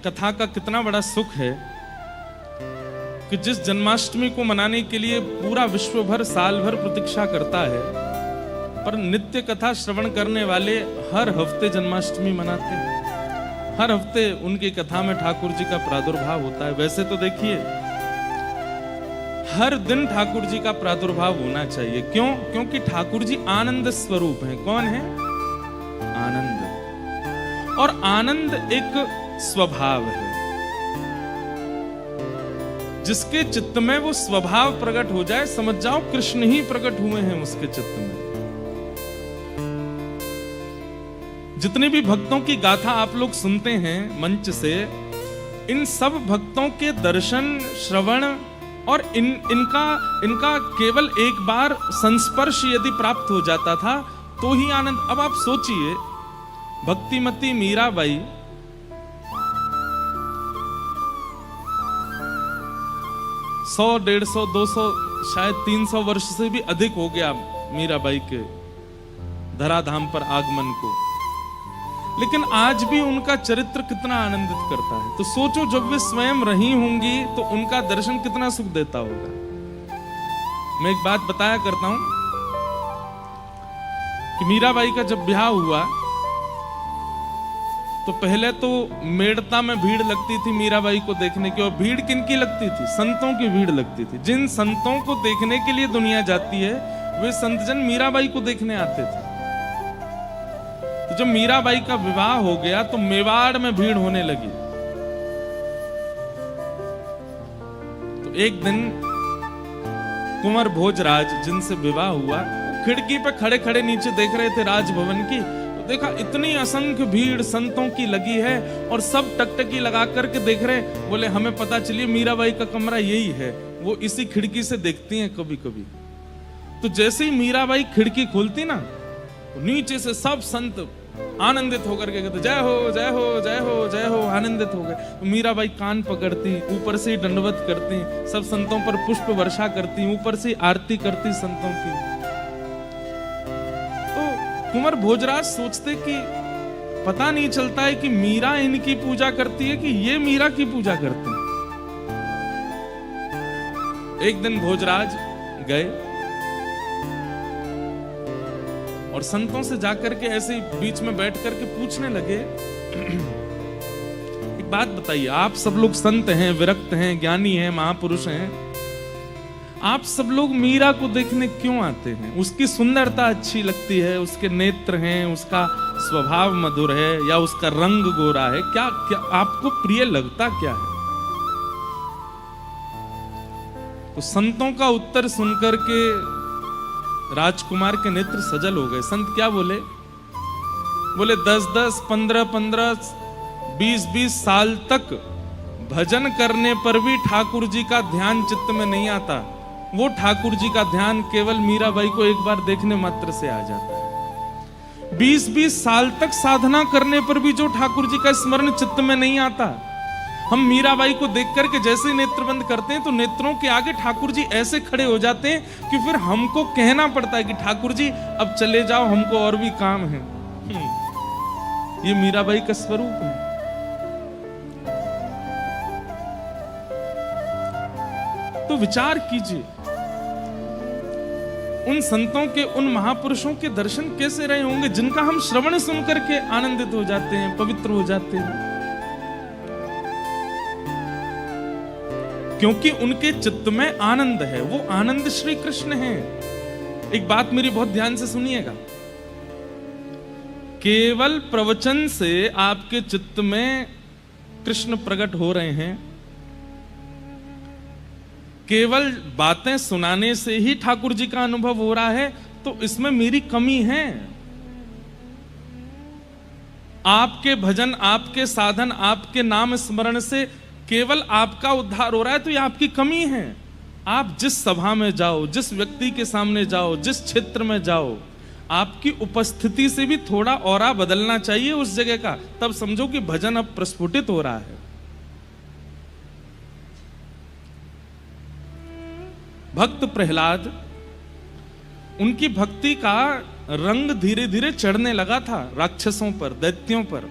कथा का कितना बड़ा सुख है कि जिस जन्माष्टमी को मनाने के लिए पूरा विश्व भर साल भर प्रतीक्षा करता है, पर नित्य कथा श्रवण करने वाले हर हफ्ते जन्माष्टमी मनाते हैं। हर हफ्ते उनकी कथा में ठाकुर जी का प्रादुर्भाव होता है। वैसे तो देखिए हर दिन ठाकुर जी का प्रादुर्भाव होना चाहिए। क्यों? क्योंकि ठाकुर जी आनंद स्वरूप हैं। कौन है? आनंद। और आनंद एक स्वभाव है। जिसके चित्त में वो स्वभाव प्रकट हो जाए, समझ जाओ कृष्ण ही प्रकट हुए हैं उसके चित्त में। जितने भी भक्तों की गाथा आप लोग सुनते हैं मंच से, इन सब भक्तों के दर्शन, श्रवण और इनका केवल एक बार संस्पर्श यदि प्राप्त हो जाता था तो ही आनंद। अब आप सोचिए, भक्तिमती मीराबाई सौ 150 200 शायद 300 वर्ष से भी अधिक हो गया मीराबाई के धराधाम पर आगमन को, लेकिन आज भी उनका चरित्र कितना आनंदित करता है। तो सोचो जब वे स्वयं रही होंगी तो उनका दर्शन कितना सुख देता होगा। मैं एक बात बताया करता हूं कि मीराबाई का जब ब्याह हुआ तो पहले तो मेड़ता में भीड़ लगती थी मीराबाई को देखने की। और भीड़ किनकी लगती थी? संतों की भीड़ लगती थी। जिन संतों को देखने के लिए दुनिया जाती है वे संतजन मीराबाई को देखने आते थे। तो जब मीराबाई का विवाह हो गया तो मेवाड़ में भीड़ होने लगी। तो एक दिन कुंवर भोजराज जिनसे विवाह हुआ, खिड़की पे खड़े खड़े नीचे देख रहे थे राजभवन की। तो देखा इतनी असंख्य भीड़ संतों की लगी है और सब टकटकी लगा करके देख रहे। बोले हमें पता चलिए मीराबाई का कमरा यही है। वो इसी खिड़की से देखती हैं कभी कभी। तो जैसे ही मीराबाई खिड़की खोलती ना, नीचे से सब संत आनंदित होकर के कहते जय हो जय हो जय हो जय हो, आनंदित हो गए। तो मीराबाई कान पकड़ती, ऊपर से दंडवत करती, सब संतों पर पुष्प वर्षा करती, ऊपर से आरती करती संतों की। तो कुंवर भोजराज सोचते कि पता नहीं चलता है कि मीरा इनकी पूजा करती है कि ये मीरा की पूजा करते हैं। एक दिन भोजराज गए और संतों से जाकर के ऐसे ही बीच में बैठ करके पूछने लगे, एक बात बताइए, आप सब लोग संत हैं, विरक्त हैं, ज्ञानी हैं, महापुरुष हैं, आप सब लोग मीरा को देखने क्यों आते हैं? उसकी सुंदरता अच्छी लगती है, उसके नेत्र हैं, उसका स्वभाव मधुर है, या उसका रंग गोरा है? क्या क्या आपको प्रिय लगता क्या है? तो संतों का उत्तर सुनकर के राजकुमार के नेत्र सजल हो गए। संत क्या बोले? बोले 10-10, 15-15, 20-20 साल तक भजन करने पर भी ठाकुर जी का ध्यान चित्त में नहीं आता। वो ठाकुर जी का ध्यान केवल मीराबाई को एक बार देखने मात्र से आ जाता है। 20-20 साल तक साधना करने पर भी जो ठाकुर जी का स्मरण चित्त में नहीं आता। हम मीराबाई को देख करके जैसे ही नेत्र बंद करते हैं तो नेत्रों के आगे ठाकुर जी ऐसे खड़े हो जाते हैं कि फिर हमको कहना पड़ता है कि ठाकुर जी अब चले जाओ, हमको और भी काम है। ये मीराबाई का स्वरूप है। तो विचार कीजिए, उन संतों के, उन महापुरुषों के दर्शन कैसे रहे होंगे जिनका हम श्रवण सुन करके आनंदित हो जाते हैं, पवित्र हो जाते हैं। क्योंकि उनके चित्त में आनंद है। वो आनंद श्री कृष्ण है। एक बात मेरी बहुत ध्यान से सुनिएगा, केवल प्रवचन से आपके चित्त में कृष्ण प्रकट हो रहे हैं, केवल बातें सुनाने से ही ठाकुर जी का अनुभव हो रहा है, तो इसमें मेरी कमी है। आपके भजन, आपके साधन, आपके नाम स्मरण से केवल आपका उद्धार हो रहा है तो ये आपकी कमी है। आप जिस सभा में जाओ, जिस व्यक्ति के सामने जाओ, जिस क्षेत्र में जाओ, आपकी उपस्थिति से भी थोड़ा औरा बदलना चाहिए उस जगह का। तब समझो कि भजन अब प्रस्फुटित हो रहा है। भक्त प्रहलाद, उनकी भक्ति का रंग धीरे धीरे चढ़ने लगा था राक्षसों पर, दैत्यों पर।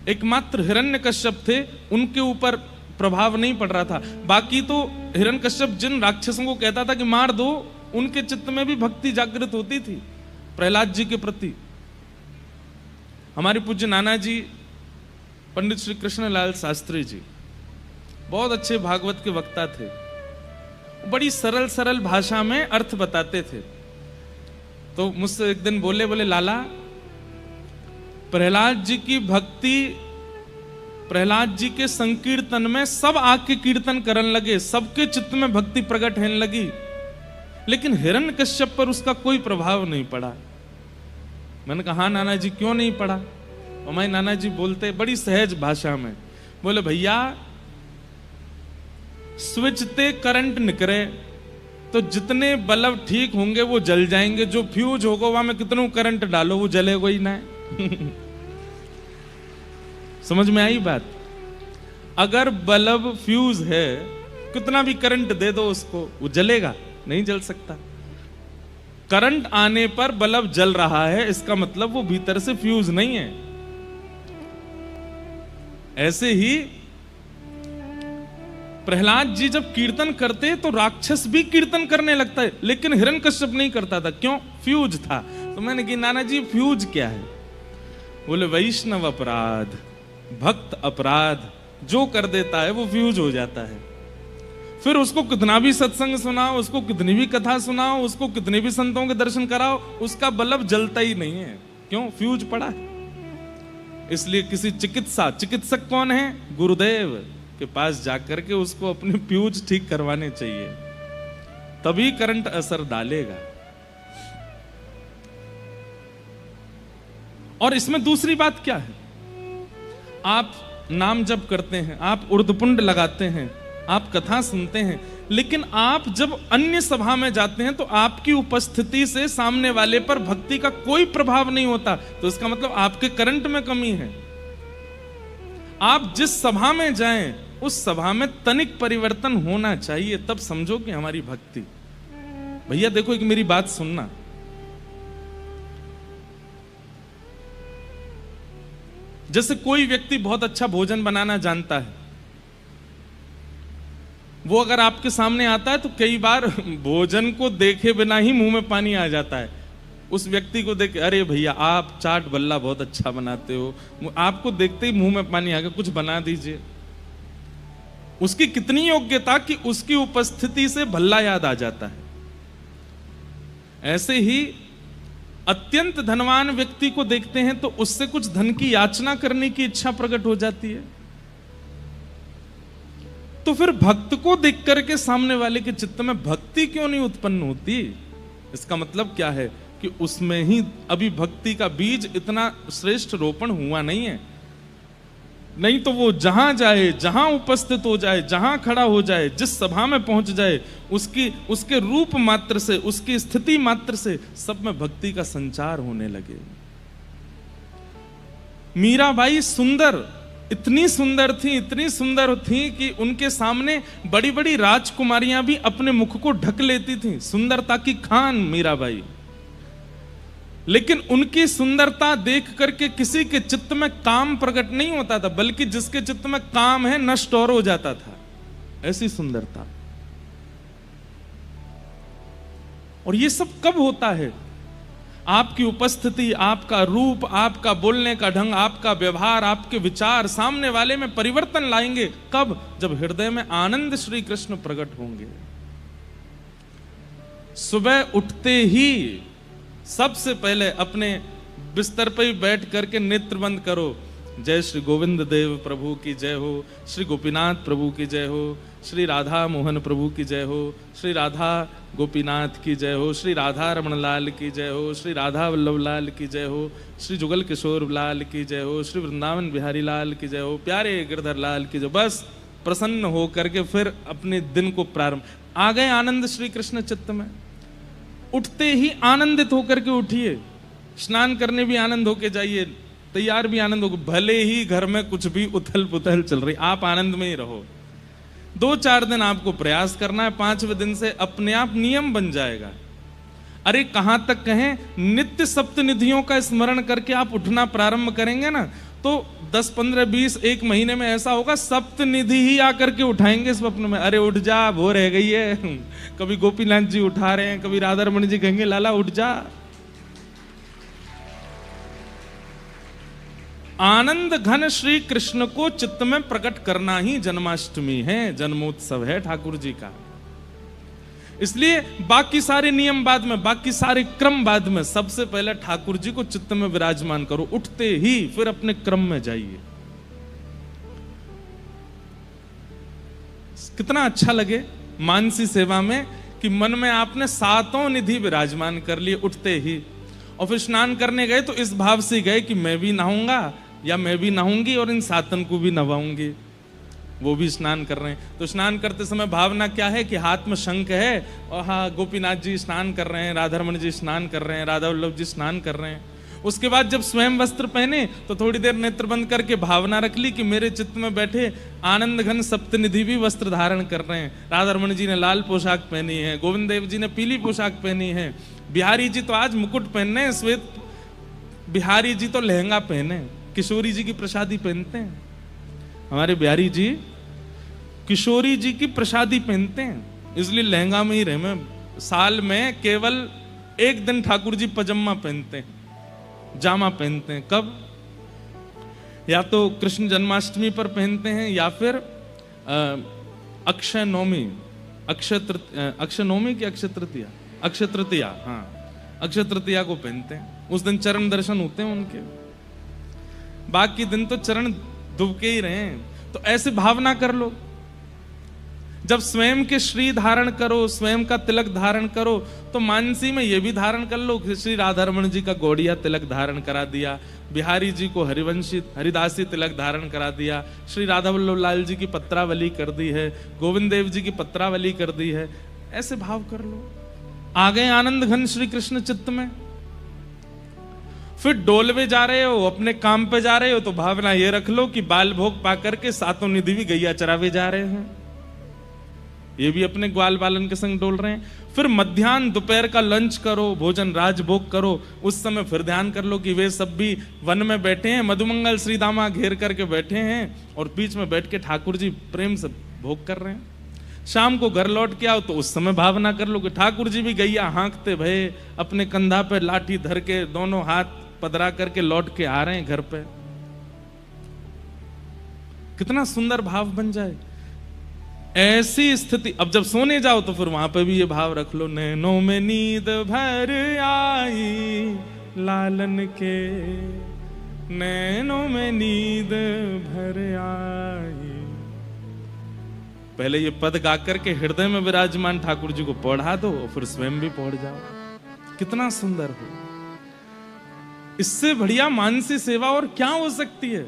एकमात्र हिरण्यकश्यप थे, उनके ऊपर प्रभाव नहीं पड़ रहा था। बाकी तो हिरण्यकश्यप जिन राक्षसों को कहता था कि मार दो, उनके चित्त में भी भक्ति जागृत होती थी प्रहलाद जी के प्रति। हमारे पूज्य नाना जी पंडित श्री कृष्णलाल शास्त्री जी बहुत अच्छे भागवत के वक्ता थे। बड़ी सरल सरल भाषा में अर्थ बताते थे। तो मुझसे एक दिन बोले लाला, प्रहलाद जी की भक्ति, प्रहलाद जी के संकीर्तन में सब आके कीर्तन करने लगे, सबके चित्त में भक्ति प्रकट होने लगी, लेकिन हिरण्यकश्यप पर उसका कोई प्रभाव नहीं पड़ा। मैंने कहा हाँ नाना जी, क्यों नहीं पड़ा? और हमारे नाना जी बोलते बड़ी सहज भाषा में, बोले भैया स्विच ते करंट निकले तो जितने बल्ब ठीक होंगे वो जल जाएंगे, जो फ्यूज होगा वहां में कितनों करंट डालो वो जलेगा ही ना। समझ में आई बात? अगर बल्ब फ्यूज है, कितना भी करंट दे दो उसको, वो जलेगा नहीं? जल सकता। करंट आने पर बल्ब जल रहा है, इसका मतलब वो भीतर से फ्यूज नहीं है। ऐसे ही प्रहलाद जी जब कीर्तन करते तो राक्षस भी कीर्तन करने लगता है, लेकिन हिरण्यकश्यप नहीं करता था। क्यों? फ्यूज था। तो मैंने कहा नाना जी फ्यूज क्या है? बोले वैष्णव अपराध, भक्त अपराध जो कर देता है वो फ्यूज हो जाता है। फिर उसको कितना भी सत्संग सुनाओ, उसको कितनी भी कथा सुनाओ, उसको कितने भी संतों के दर्शन कराओ, उसका बल्ब जलता ही नहीं है। क्यों? फ्यूज पड़ा है। इसलिए किसी चिकित्सक कौन है? गुरुदेव के पास जाकर के उसको अपने फ्यूज ठीक करवाने चाहिए, तभी करंट असर डालेगा। और इसमें दूसरी बात क्या है? आप नाम जप करते हैं, आप उर्दपुंड लगाते हैं, आप कथा सुनते हैं, लेकिन आप जब अन्य सभा में जाते हैं तो आपकी उपस्थिति से सामने वाले पर भक्ति का कोई प्रभाव नहीं होता, तो इसका मतलब आपके करंट में कमी है। आप जिस सभा में जाएं उस सभा में तनिक परिवर्तन होना चाहिए, तब समझो कि हमारी भक्ति। भैया देखो, एक मेरी बात सुनना। जैसे कोई व्यक्ति बहुत अच्छा भोजन बनाना जानता है, वो अगर आपके सामने आता है तो कई बार भोजन को देखे बिना ही मुंह में पानी आ जाता है। उस व्यक्ति को देख, अरे भैया आप चाट बल्ला बहुत अच्छा बनाते हो, आपको देखते ही मुंह में पानी आ गया, कुछ बना दीजिए। उसकी कितनी योग्यता कि उसकी उपस्थिति से भल्ला याद आ जाता है। ऐसे ही अत्यंत धनवान व्यक्ति को देखते हैं तो उससे कुछ धन की याचना करने की इच्छा प्रकट हो जाती है। तो फिर भक्त को देख करके सामने वाले के चित्त में भक्ति क्यों नहीं उत्पन्न होती? इसका मतलब क्या है कि उसमें ही अभी भक्ति का बीज इतना श्रेष्ठ रोपण हुआ नहीं है। नहीं तो वो जहां जाए, जहां उपस्थित हो जाए, जहां खड़ा हो जाए, जिस सभा में पहुंच जाए, उसके रूप मात्र से, उसकी स्थिति मात्र से सब में भक्ति का संचार होने लगे। मीराबाई सुंदर, इतनी सुंदर थी कि उनके सामने बड़ी बड़ी राजकुमारियां भी अपने मुख को ढक लेती थीं। सुंदरता की खान मीराबाई। लेकिन उनकी सुंदरता देख करके किसी के चित्त में काम प्रकट नहीं होता था, बल्कि जिसके चित्त में काम है नष्ट और हो जाता था। ऐसी सुंदरता। और ये सब कब होता है? आपकी उपस्थिति, आपका रूप, आपका बोलने का ढंग, आपका व्यवहार, आपके विचार सामने वाले में परिवर्तन लाएंगे। कब? जब हृदय में आनंद श्री कृष्ण प्रकट होंगे। सुबह उठते ही सबसे पहले अपने बिस्तर पर ही बैठ करके नेत्र बंद करो। जय श्री गोविंद देव प्रभु की जय हो, श्री गोपीनाथ प्रभु की जय हो, श्री राधा मोहन प्रभु की जय हो, श्री राधा गोपीनाथ की जय हो, श्री राधा रमण लाल की जय हो, श्री राधा वल्लभ लाल की जय हो, श्री जुगल किशोर लाल की जय हो, श्री वृंदावन बिहारी लाल की जय हो, प्यारे गिरधर लाल की जय। बस प्रसन्न हो करके फिर अपने दिन को प्रारंभ। आ गए आनंद श्री कृष्ण चित्त में। उठते ही आनंदित होकर के उठिए। स्नान करने भी आनंद होके जाइए, तैयार भी आनंद हो। भले ही घर में कुछ भी उथल पुथल चल रही, आप आनंद में ही रहो। 2-4 दिन आपको प्रयास करना है, 5वें दिन से अपने आप नियम बन जाएगा। अरे कहां तक कहें, नित्य सप्तनिधियों का स्मरण करके आप उठना प्रारंभ करेंगे ना, तो 10, 15, 20 एक महीने में ऐसा होगा सप्तनिधि ही आकर के उठाएंगे स्वप्न में, अरे उठ जा, वो रह गई है। कभी गोपीनाथ जी उठा रहे हैं, कभी राधा रमण जी कहेंगे लाला उठ जा। आनंद घन श्री कृष्ण को चित्त में प्रकट करना ही जन्माष्टमी है, जन्मोत्सव है ठाकुर जी का। इसलिए बाकी सारे नियम बाद में, बाकी सारे क्रम बाद में, सबसे पहले ठाकुर जी को चित्त में विराजमान करो, उठते ही फिर अपने क्रम में जाइए। कितना अच्छा लगे मानसी सेवा में कि मन में आपने सातों निधि विराजमान कर लिए उठते ही। और फिर स्नान करने गए तो इस भाव से गए कि मैं भी नहाऊंगा या मैं भी नहाऊंगी और इन सातन को भी नवाऊंगी। वो भी स्नान कर रहे हैं, तो स्नान करते समय भावना क्या है कि हाथ में शंख है और हाँ गोपीनाथ जी स्नान कर रहे हैं, राधा रमण जी स्नान कर रहे हैं, राधा वल्लभ जी स्नान कर रहे हैं। उसके बाद जब स्वयं वस्त्र पहने तो थोड़ी देर नेत्र बंद करके भावना रख ली कि मेरे चित्त में बैठे आनंद घन सप्तनिधि भी वस्त्र धारण कर रहे हैं। राधा रमण जी ने लाल पोशाक पहनी है, गोविंद देव जी ने पीली पोशाक पहनी है, बिहारी जी तो आज मुकुट पहनने, श्वेत बिहारी जी तो लहंगा पहने, किशोरी जी की प्रसादी पहनते हैं। हमारे बिहारी जी किशोरी जी की प्रसादी पहनते हैं, इसलिए लहंगा में ही रहे। मैं साल में केवल एक दिन ठाकुर जी पजामा पहनते हैं, जामा पहनते हैं। कब? या तो कृष्ण जन्माष्टमी पर पहनते हैं या फिर अक्षय नवमी, अक्षय नवमी की अक्षय तृतीया, अक्षय तृतीया, हाँ अक्षय तृतीया को पहनते हैं। उस दिन चरण दर्शन होते हैं उनके, बाकी दिन तो चरण दुबके ही रहे हैं। तो ऐसे भावना कर लो, जब स्वयं के श्री धारण करो, स्वयं का तिलक धारण करो, तो मानसी में ये भी धारण कर लो कि श्री राधा रमण जी का गौड़िया तिलक धारण करा दिया, बिहारी जी को हरिवंशी हरिदासी तिलक धारण करा दिया, श्री राधा वल्लभ लाल जी की पत्रावली कर दी है, गोविंद देव जी की पत्रावली कर दी है। ऐसे भाव कर लो, आ गए आनंद घन श्री कृष्ण चित्त में। फिर डोलवे जा रहे हो, अपने काम पे जा रहे हो, तो भावना ये रख लो कि बाल भोग पाकर के सातों निधि भी गैया चरावे जा रहे हैं, ये भी अपने ग्वाल बालन के संग डोल रहे हैं। फिर मध्याह्न दोपहर का लंच करो, भोजन राजभोग करो, उस समय फिर ध्यान कर लो कि वे सब भी वन में बैठे हैं, मधुमंगल श्री दामा घेर करके बैठे हैं और बीच में बैठ के ठाकुर जी प्रेम से भोग कर रहे हैं। शाम को घर लौट के आओ तो उस समय भावना कर लो कि ठाकुर जी भी गैया हाँकते भये अपने कंधा पे लाठी धर के दोनों हाथ पदरा करके लौट के आ रहे हैं घर पे। कितना सुंदर भाव बन जाए ऐसी स्थिति। अब जब सोने जाओ तो फिर वहां पे भी ये भाव रख लो, नैनों में नींद भर आई लालन के, नैनों में नींद भर आई। पहले ये पद गा करके हृदय में विराजमान ठाकुर जी को पढ़ा दो और फिर स्वयं भी पढ़ जाओ। कितना सुंदर हो, इससे बढ़िया मानसी सेवा और क्या हो सकती है।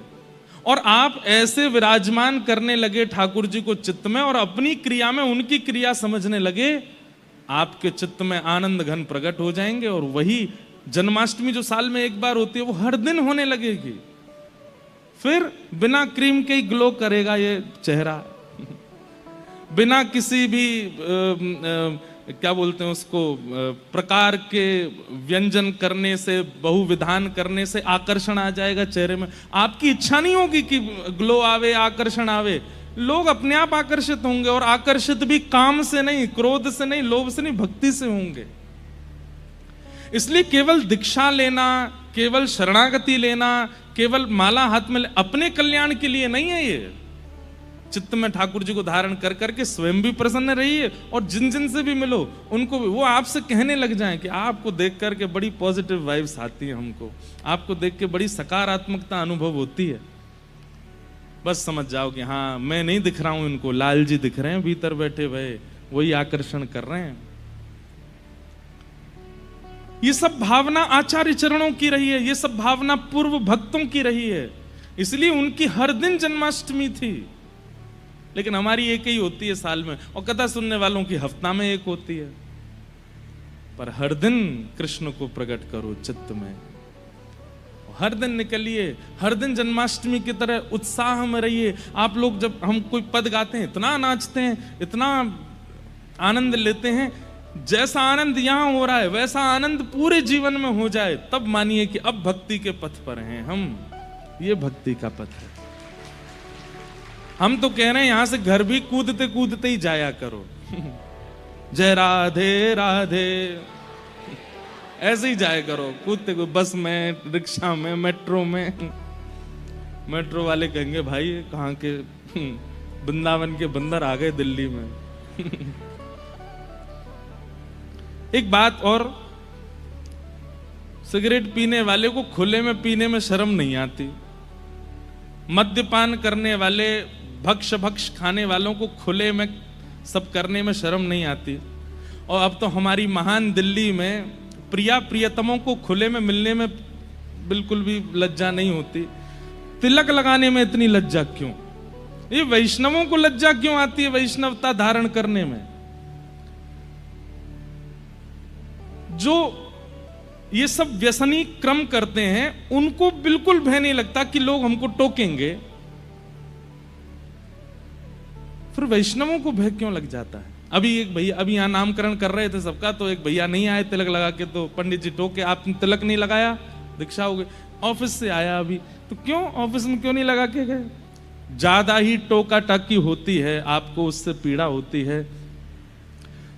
और आप ऐसे विराजमान करने लगे ठाकुर जी को चित्त में और अपनी क्रिया में उनकी क्रिया समझने लगे, आपके चित्त में आनंद घन प्रकट हो जाएंगे। और वही जन्माष्टमी जो साल में एक बार होती है वो हर दिन होने लगेगी। फिर बिना क्रीम के ही ग्लो करेगा ये चेहरा, बिना किसी भी क्या बोलते हैं उसको प्रकार के व्यंजन करने से, बहुविधान करने से आकर्षण आ जाएगा चेहरे में। आपकी इच्छा नहीं होगी कि ग्लो आवे, आकर्षण आवे, लोग अपने आप आकर्षित होंगे। और आकर्षित भी काम से नहीं, क्रोध से नहीं, लोभ से नहीं, भक्ति से होंगे। इसलिए केवल दीक्षा लेना, केवल शरणागति लेना, केवल माला हाथ में अपने कल्याण के लिए नहीं है। ये चित्त में ठाकुर जी को धारण कर करके स्वयं भी प्रसन्न रहिए और जिन जिन से भी मिलो उनको भी वो आपसे कहने लग जाएं कि आपको देख करके बड़ी पॉजिटिव वाइब्स आती है, हमको आपको देख के बड़ी सकारात्मकता अनुभव होती है। बस समझ जाओ कि हाँ मैं नहीं दिख रहा हूं इनको, लाल जी दिख रहे हैं भीतर बैठे हुए, वही आकर्षण कर रहे हैं। ये सब भावना आचार्य चरणों की रही है, ये सब भावना पूर्व भक्तों की रही है, इसलिए उनकी हर दिन जन्माष्टमी थी। लेकिन हमारी एक ही होती है साल में, और कथा सुनने वालों की हफ्ता में एक होती है। पर हर दिन कृष्ण को प्रकट करो चित्त में, हर दिन निकलिए, हर दिन जन्माष्टमी की तरह उत्साह में रहिए। आप लोग जब हम कोई पद गाते हैं इतना नाचते हैं, इतना आनंद लेते हैं, जैसा आनंद यहां हो रहा है वैसा आनंद पूरे जीवन में हो जाए, तब मानिए कि अब भक्ति के पथ पर हैं हम। ये भक्ति का पथ है। हम तो कह रहे हैं यहां से घर भी कूदते कूदते ही जाया करो। जय राधे राधे ऐसे ही जाया करो कूदते कूदते, बस में, रिक्शा में, मेट्रो में। मेट्रो वाले कहेंगे भाई कहां के वृंदावन के बंदर आ गए दिल्ली में। एक बात और, सिगरेट पीने वाले को खुले में पीने में शर्म नहीं आती। मद्यपान करने वाले, भक्ष खाने वालों को खुले में सब करने में शर्म नहीं आती। और अब तो हमारी महान दिल्ली में प्रिया प्रियतमों को खुले में मिलने में बिल्कुल भी लज्जा नहीं होती। तिलक लगाने में इतनी लज्जा क्यों? ये वैष्णवों को लज्जा क्यों आती है वैष्णवता धारण करने में? जो ये सब व्यसनी क्रम करते हैं उनको बिल्कुल भय नहीं लगता कि लोग हमको टोकेंगे, फिर वैष्णवों को भय क्यों लग जाता है? अभी एक भैया, अभी यहां नामकरण कर रहे थे सबका, तो एक भैया नहीं आए तिलक लगा के, तो पंडित जी टोके, आपने तिलक नहीं लगाया, दीक्षा हो गई। ऑफिस से आया अभी, तो क्यों ऑफिस में क्यों नहीं लगा के गए? ज्यादा ही टोका टाकी होती है, आपको उससे पीड़ा होती है।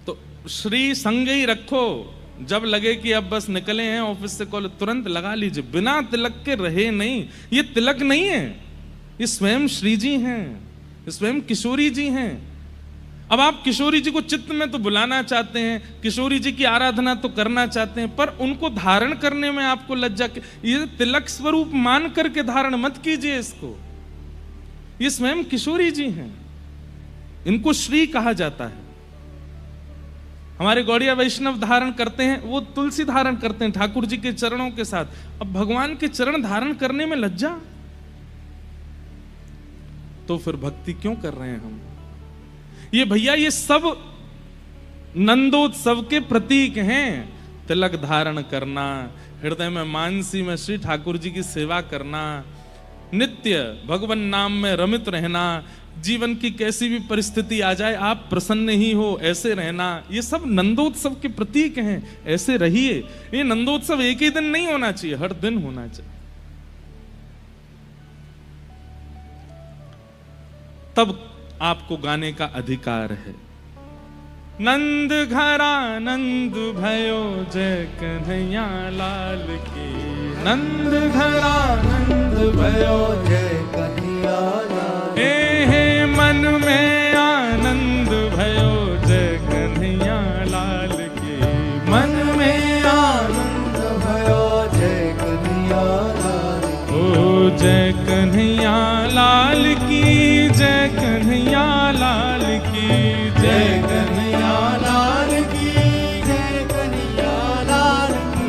तो श्री संग ही रखो, जब लगे कि अब बस निकले हैं ऑफिस से कॉलेज, तुरंत लगा लीजिए, बिना तिलक के रहे नहीं। ये तिलक नहीं है, ये स्वयं श्री जी हैं, स्वयं किशोरी जी हैं। अब आप किशोरी जी को चित्त में तो बुलाना चाहते हैं, किशोरी जी की आराधना तो करना चाहते हैं, पर उनको धारण करने में आपको लज्जा के, ये तिलक स्वरूप मान करके धारण मत कीजिए इसको। ये स्वयं किशोरी जी हैं, इनको श्री कहा जाता है। हमारे गौड़िया वैष्णव धारण करते हैं, वो तुलसी धारण करते हैं ठाकुर जी के चरणों के साथ। अब भगवान के चरण धारण करने में लज्जा, तो फिर भक्ति क्यों कर रहे हैं हम? ये भैया ये सब नंदोत्सव के प्रतीक हैं। तिलक धारण करना, हृदय में मानसी में श्री ठाकुर जी की सेवा करना, नित्य भगवान नाम में रमित रहना, जीवन की कैसी भी परिस्थिति आ जाए आप प्रसन्न ही हो ऐसे रहना, ये सब नंदोत्सव के प्रतीक हैं। ऐसे रहिए। ये नंदोत्सव एक ही दिन नहीं होना चाहिए, हर दिन होना चाहिए। तब आपको गाने का अधिकार है। नंद घरा नंद भयो जय कन्हैया लाल की, नंद घरा नंद भयो जय कन्हैया लाल की, हे मन में आनंद भयो जय कन्हैया लाल की, मन में आनंद भयो जय कन्हैया लाल की, ओ जय कन्हैया लाल की, जय कन्हैया लाल की, जय कन्हैया लाल की, जय कन्हैया लाल की,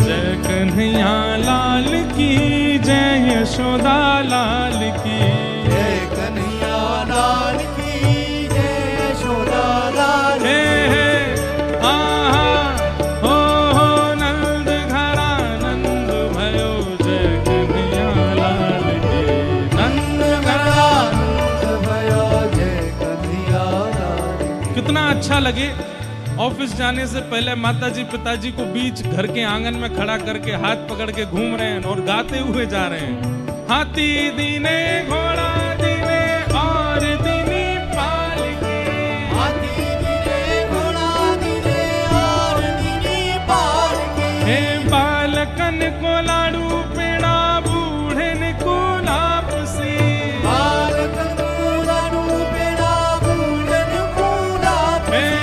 जय कन्हैया लाल की, जय यशोदा लाल की, जय कन्हैया लाल की, जय यशोदा लाल की, आहा हो नंद घरा नंद भयो जय कन्हैया लाल की, नंद घरा नंद भयो जय कन्हैया लाल की। कितना अच्छा लगे ऑफिस जाने से पहले माताजी पिताजी को बीच घर के आंगन में खड़ा करके हाथ पकड़ के घूम रहे हैं और गाते हुए जा रहे हैं। हाथी दीने घोड़ा दीने और दीनी पालकी, हाथी दीने घोड़ा दीने और दीनी पालकी, हे बालकन को लाडू पेड़ा बूढ़े को लापसी, बालकन को लाडू पेड़ा बूढ़े को लापसी,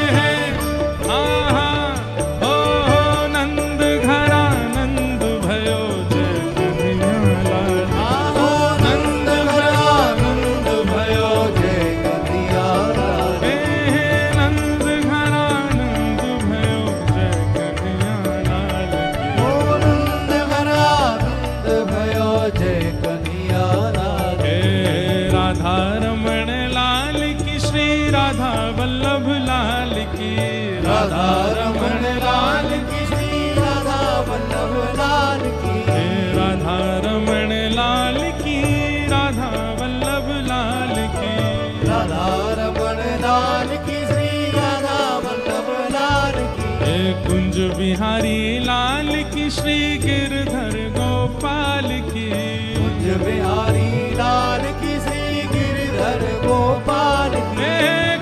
कुंज बिहारी लाल की, श्री गिरधर गोपाल की, कुंज बिहारी लाल की श्री गिरधर गोपाल की।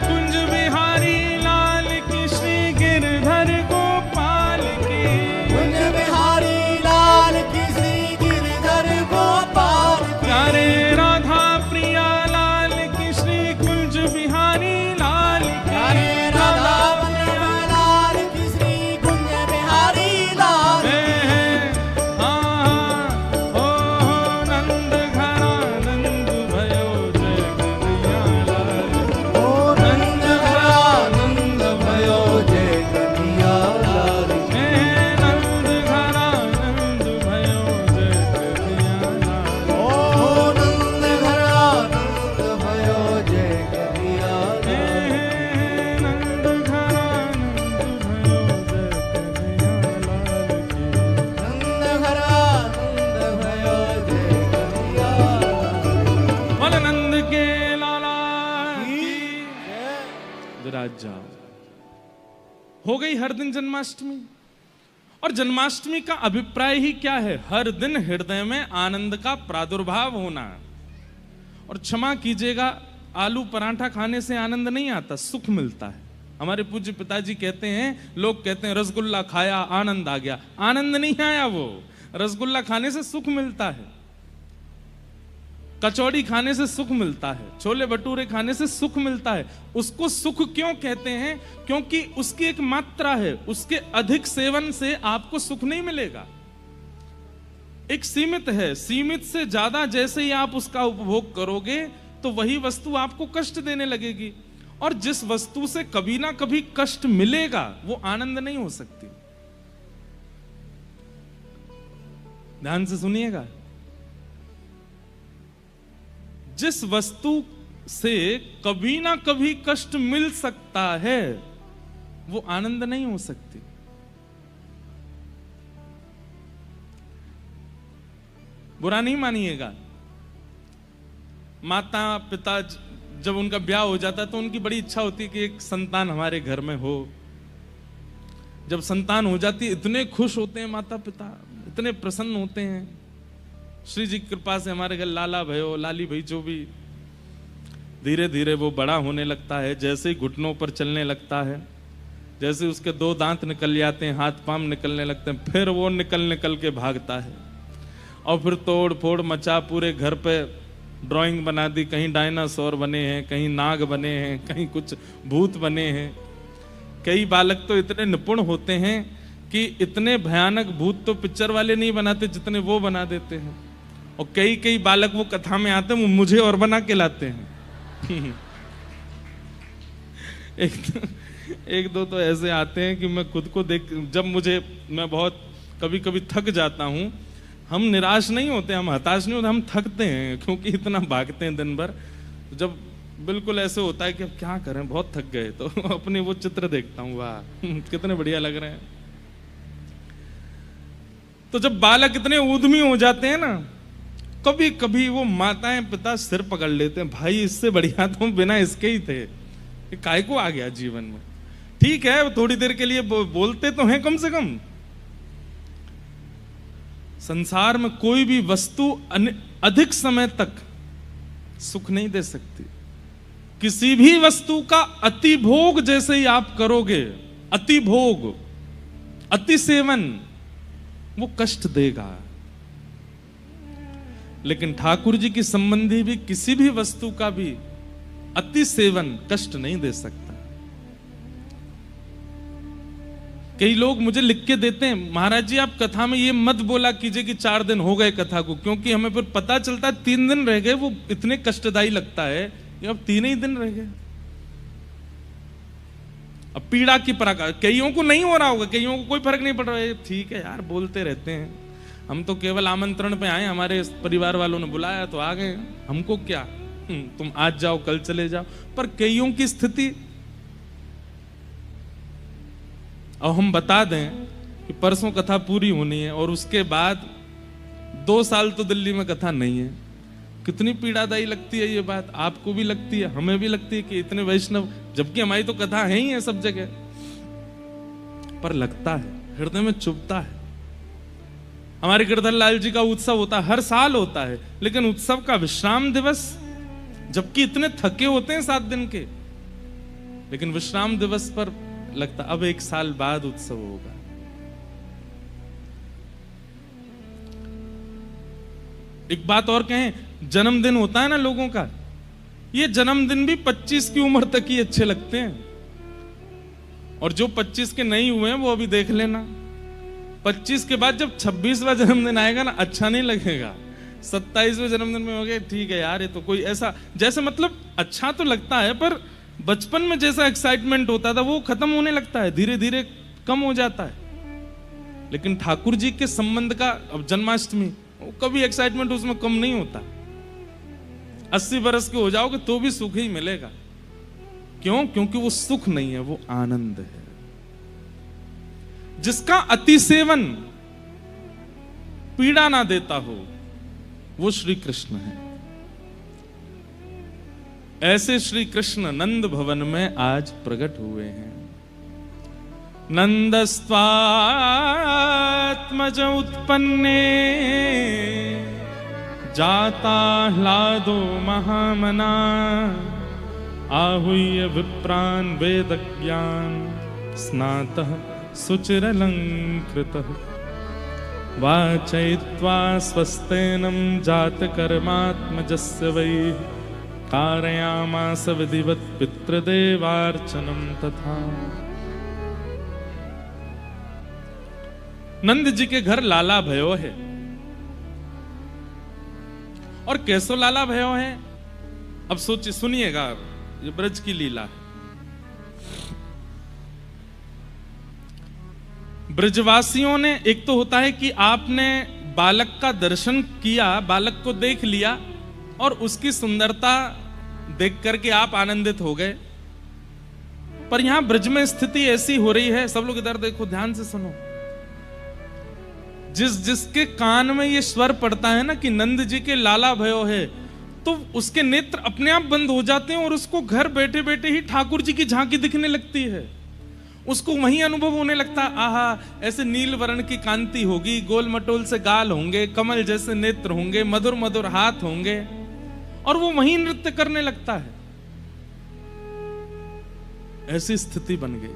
कुंज बिहारी लाल की श्री गिरधर गोपाल की। कुंज बिहारी लाल की श्री गिरधर गोपाल की। प्यारे राधा प्रिया लाल की श्री कुंज बिहारी लाल की। प्यारे राधा प्रिया लाल की श्री कुंज बिहारी लाल की। नंद घरा नंद भयो जय कन्हैया लाल। ओ नंद घरा नंद भयो जय कन्हैया लाल की। नंद घरा नंद भयो जय कन्हैया लाल। ओ नंद घरा नंद भयो जय कन्हैया लाल। नंद घरा नंद भयो जय कन्हैया लाल की। नंद घरा नंद भयो जय कन्हैया लाल। बोल नंद के लाला की जय। विराज जाओ। हो गई हर दिन जन्माष्टमी। और जन्माष्टमी का अभिप्राय ही क्या है? हर दिन हृदय में आनंद का प्रादुर्भाव होना। और क्षमा कीजिएगा, आलू पराठा खाने से आनंद नहीं आता, सुख मिलता है। हमारे पूज्य पिताजी कहते हैं, लोग कहते हैं रसगुल्ला खाया आनंद आ गया। आनंद नहीं आया, वो रसगुल्ला खाने से सुख मिलता है, कचौड़ी खाने से सुख मिलता है, छोले भटूरे खाने से सुख मिलता है। उसको सुख क्यों कहते हैं? क्योंकि उसकी एक मात्रा है, उसके अधिक सेवन से आपको सुख नहीं मिलेगा। एक सीमित है, सीमित से ज्यादा जैसे ही आप उसका उपभोग करोगे तो वही वस्तु आपको कष्ट देने लगेगी। और जिस वस्तु से कभी ना कभी कष्ट मिलेगा वो आनंद नहीं हो सकती। ध्यान से सुनिएगा, जिस वस्तु से कभी ना कभी कष्ट मिल सकता है वो आनंद नहीं हो सकती। बुरा नहीं मानिएगा, माता पिता जब उनका ब्याह हो जाता है तो उनकी बड़ी इच्छा होती है कि एक संतान हमारे घर में हो। जब संतान हो जाती है इतने खुश होते हैं माता पिता, इतने प्रसन्न होते हैं। श्री जी की कृपा से हमारे घर लाला भयो लाली भाई जो भी, धीरे धीरे वो बड़ा होने लगता है। जैसे ही घुटनों पर चलने लगता है, जैसे उसके 2 दांत निकल जाते हैं, हाथ पांव निकलने लगते हैं, फिर वो निकल के भागता है। और फिर तोड़ फोड़ मचा, पूरे घर पे ड्राइंग बना दी, कहीं डायनासोर बने हैं, कहीं नाग बने हैं, कहीं कुछ भूत बने हैं। कई बालक तो इतने निपुण होते हैं कि इतने भयानक भूत तो पिक्चर वाले नहीं बनाते जितने वो बना देते हैं। और कई बालक वो कथा में आते हैं, वो मुझे और बना के लाते हैं। एक दो तो ऐसे आते हैं कि मैं खुद को देख, जब मैं बहुत कभी कभी थक जाता हूं। हम निराश नहीं होते, हम हताश नहीं होते, हम थकते हैं क्योंकि इतना भागते हैं दिन भर। जब बिल्कुल ऐसे होता है कि अब क्या करें, बहुत थक गए, तो अपने वो चित्र देखता हूँ, वाह कितने बढ़िया लग रहे हैं। तो जब बालक इतने ऊधमी हो जाते हैं ना, कभी कभी वो माताएं पिता सिर पकड़ लेते हैं, भाई इससे बढ़िया तो बिना इसके ही थे, ये काय को आ गया जीवन में। ठीक है थोड़ी देर के लिए बोलते तो हैं कम से कम। संसार में कोई भी वस्तु अधिक समय तक सुख नहीं दे सकती। किसी भी वस्तु का अति भोग जैसे ही आप करोगे, अति भोग, अति सेवन, वो कष्ट देगा। लेकिन ठाकुर जी की संबंधी भी किसी भी वस्तु का भी अति सेवन कष्ट नहीं दे सकता। कई लोग मुझे लिख के देते हैं, महाराज जी आप कथा में ये मत बोला कीजिए कि 4 दिन हो गए कथा को, क्योंकि हमें फिर पता चलता है 3 दिन रह गए, वो इतने कष्टदायी लगता है कि अब 3 ही दिन रह गए। अब पीड़ा की पराकाष्ठा, कईयों को नहीं हो रहा होगा, कईयों को कोई फर्क नहीं पड़ रहा है, ठीक है यार बोलते रहते हैं, हम तो केवल आमंत्रण पे आए, हमारे परिवार वालों ने बुलाया तो आ गए, हमको क्या, तुम आज जाओ कल चले जाओ। पर कईयों की स्थिति, अब हम बता दें कि परसों कथा पूरी होनी है और उसके बाद 2 साल तो दिल्ली में कथा नहीं है। कितनी पीड़ादायी लगती है ये बात, आपको भी लगती है, हमें भी लगती है कि इतने वैष्णव, जबकि हमारी तो कथा है ही है सब जगह, पर लगता है, हृदय में चुभता है। हमारे गिरधर लाल जी का उत्सव होता है, हर साल होता है, लेकिन उत्सव का विश्राम दिवस, जबकि इतने थके होते हैं 7 दिन के, लेकिन विश्राम दिवस पर लगता अब 1 साल बाद उत्सव होगा। एक बात और कहें, जन्मदिन होता है ना लोगों का, ये जन्मदिन भी 25 की उम्र तक ही अच्छे लगते हैं, और जो 25 के नहीं हुए हैं वो अभी देख लेना, 25 के बाद जब 26वां जन्मदिन आएगा ना, अच्छा नहीं लगेगा। 27वें जन्मदिन में हो गए, ठीक है यार, ये तो कोई ऐसा, जैसे मतलब अच्छा तो लगता है, पर बचपन में जैसा एक्साइटमेंट होता था वो खत्म होने लगता है, धीरे धीरे कम हो जाता है। लेकिन ठाकुर जी के संबंध का, अब जन्माष्टमी, कभी एक्साइटमेंट उसमें कम नहीं होता। 80 बरस के हो जाओगे तो भी सुख ही मिलेगा। क्यों? क्योंकि वो सुख नहीं है, वो आनंद है, जिसका अति सेवन पीड़ा ना देता हो, वो श्री कृष्ण है। ऐसे श्री कृष्ण नंद भवन में आज प्रकट हुए हैं। नंदस्त्वात्मज उत्पन्ने जाता ह्लादो महामना आहूय विप्रान् वेदज्ञान स्नातः सुचिरलंकृतः वाचयित्वा स्वस्तेनं जातकर्मात्मजस्य वै कारयामास विधिवत् पितृदेवार्चनं तथा। नंद जी के घर लाला भयो है, और कैसो लाला भयो है, अब सोचिए, सुनिएगा, ये ब्रज की लीला है। ब्रजवासियों ने, एक तो होता है कि आपने बालक का दर्शन किया, बालक को देख लिया और उसकी सुंदरता देख करके आप आनंदित हो गए, पर यहां ब्रज में स्थिति ऐसी हो रही है, सब लोग इधर देखो, ध्यान से सुनो, जिसके कान में ये स्वर पड़ता है ना कि नंद जी के लाला भयो है, तो उसके नेत्र अपने आप बंद हो जाते हैं और उसको घर बैठे बैठे ही ठाकुर जी की झांकी दिखने लगती है। उसको वही अनुभव होने लगता है, आहा, ऐसे नील वर्ण की कांति होगी, गोल मटोल से गाल होंगे, कमल जैसे नेत्र होंगे, मधुर मधुर हाथ होंगे, और वो वही नृत्य करने लगता है। ऐसी स्थिति बन गई।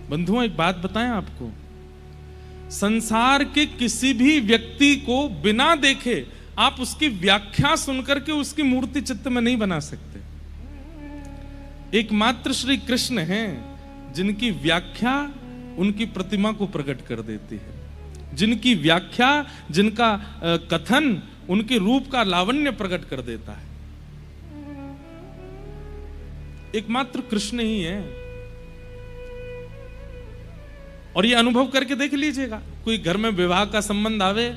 बंधुओं, एक बात बताएं आपको, संसार के किसी भी व्यक्ति को बिना देखे आप उसकी व्याख्या सुनकर के उसकी मूर्ति चित्त में नहीं बना सकते। एकमात्र श्री कृष्ण हैं जिनकी व्याख्या उनकी प्रतिमा को प्रकट कर देती है, जिनकी व्याख्या, जिनका कथन उनके रूप का लावण्य प्रकट कर देता है। एकमात्र कृष्ण ही है। और ये अनुभव करके देख लीजिएगा, कोई घर में विवाह का संबंध आवे,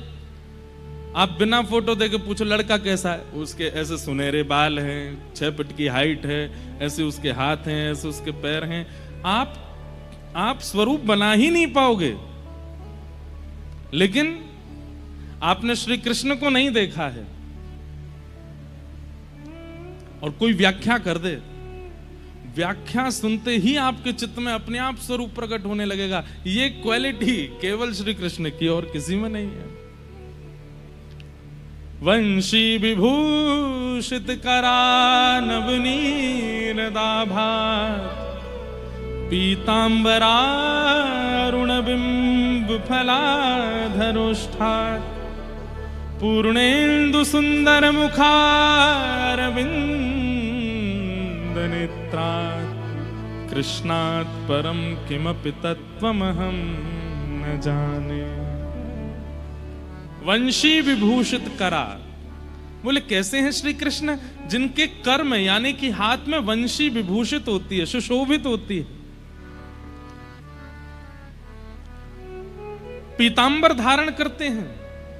आप बिना फोटो देके पूछो लड़का कैसा है, उसके ऐसे सुनहरे बाल हैं, 6 फीट की हाइट है, ऐसे उसके हाथ हैं, ऐसे उसके पैर हैं, आप स्वरूप बना ही नहीं पाओगे। लेकिन आपने श्री कृष्ण को नहीं देखा है, और कोई व्याख्या कर दे, व्याख्या सुनते ही आपके चित्त में अपने आप स्वरूप प्रकट होने लगेगा। ये क्वालिटी केवल श्री कृष्ण की और किसी में नहीं है। वंशी विभूषित करा नवनीरदाभात पीतांबरारुणबिंब फलाधरोष्ठात् पूर्णेन्दु सुंदर मुखारविंद नेत्रात् कृष्णात् परम किमपि तत्त्वमहं न जाने। वंशी विभूषित करा, बोले कैसे हैं श्री कृष्ण, जिनके कर में यानी कि हाथ में वंशी विभूषित होती है, सुशोभित होती है, पीतांबर धारण करते हैं,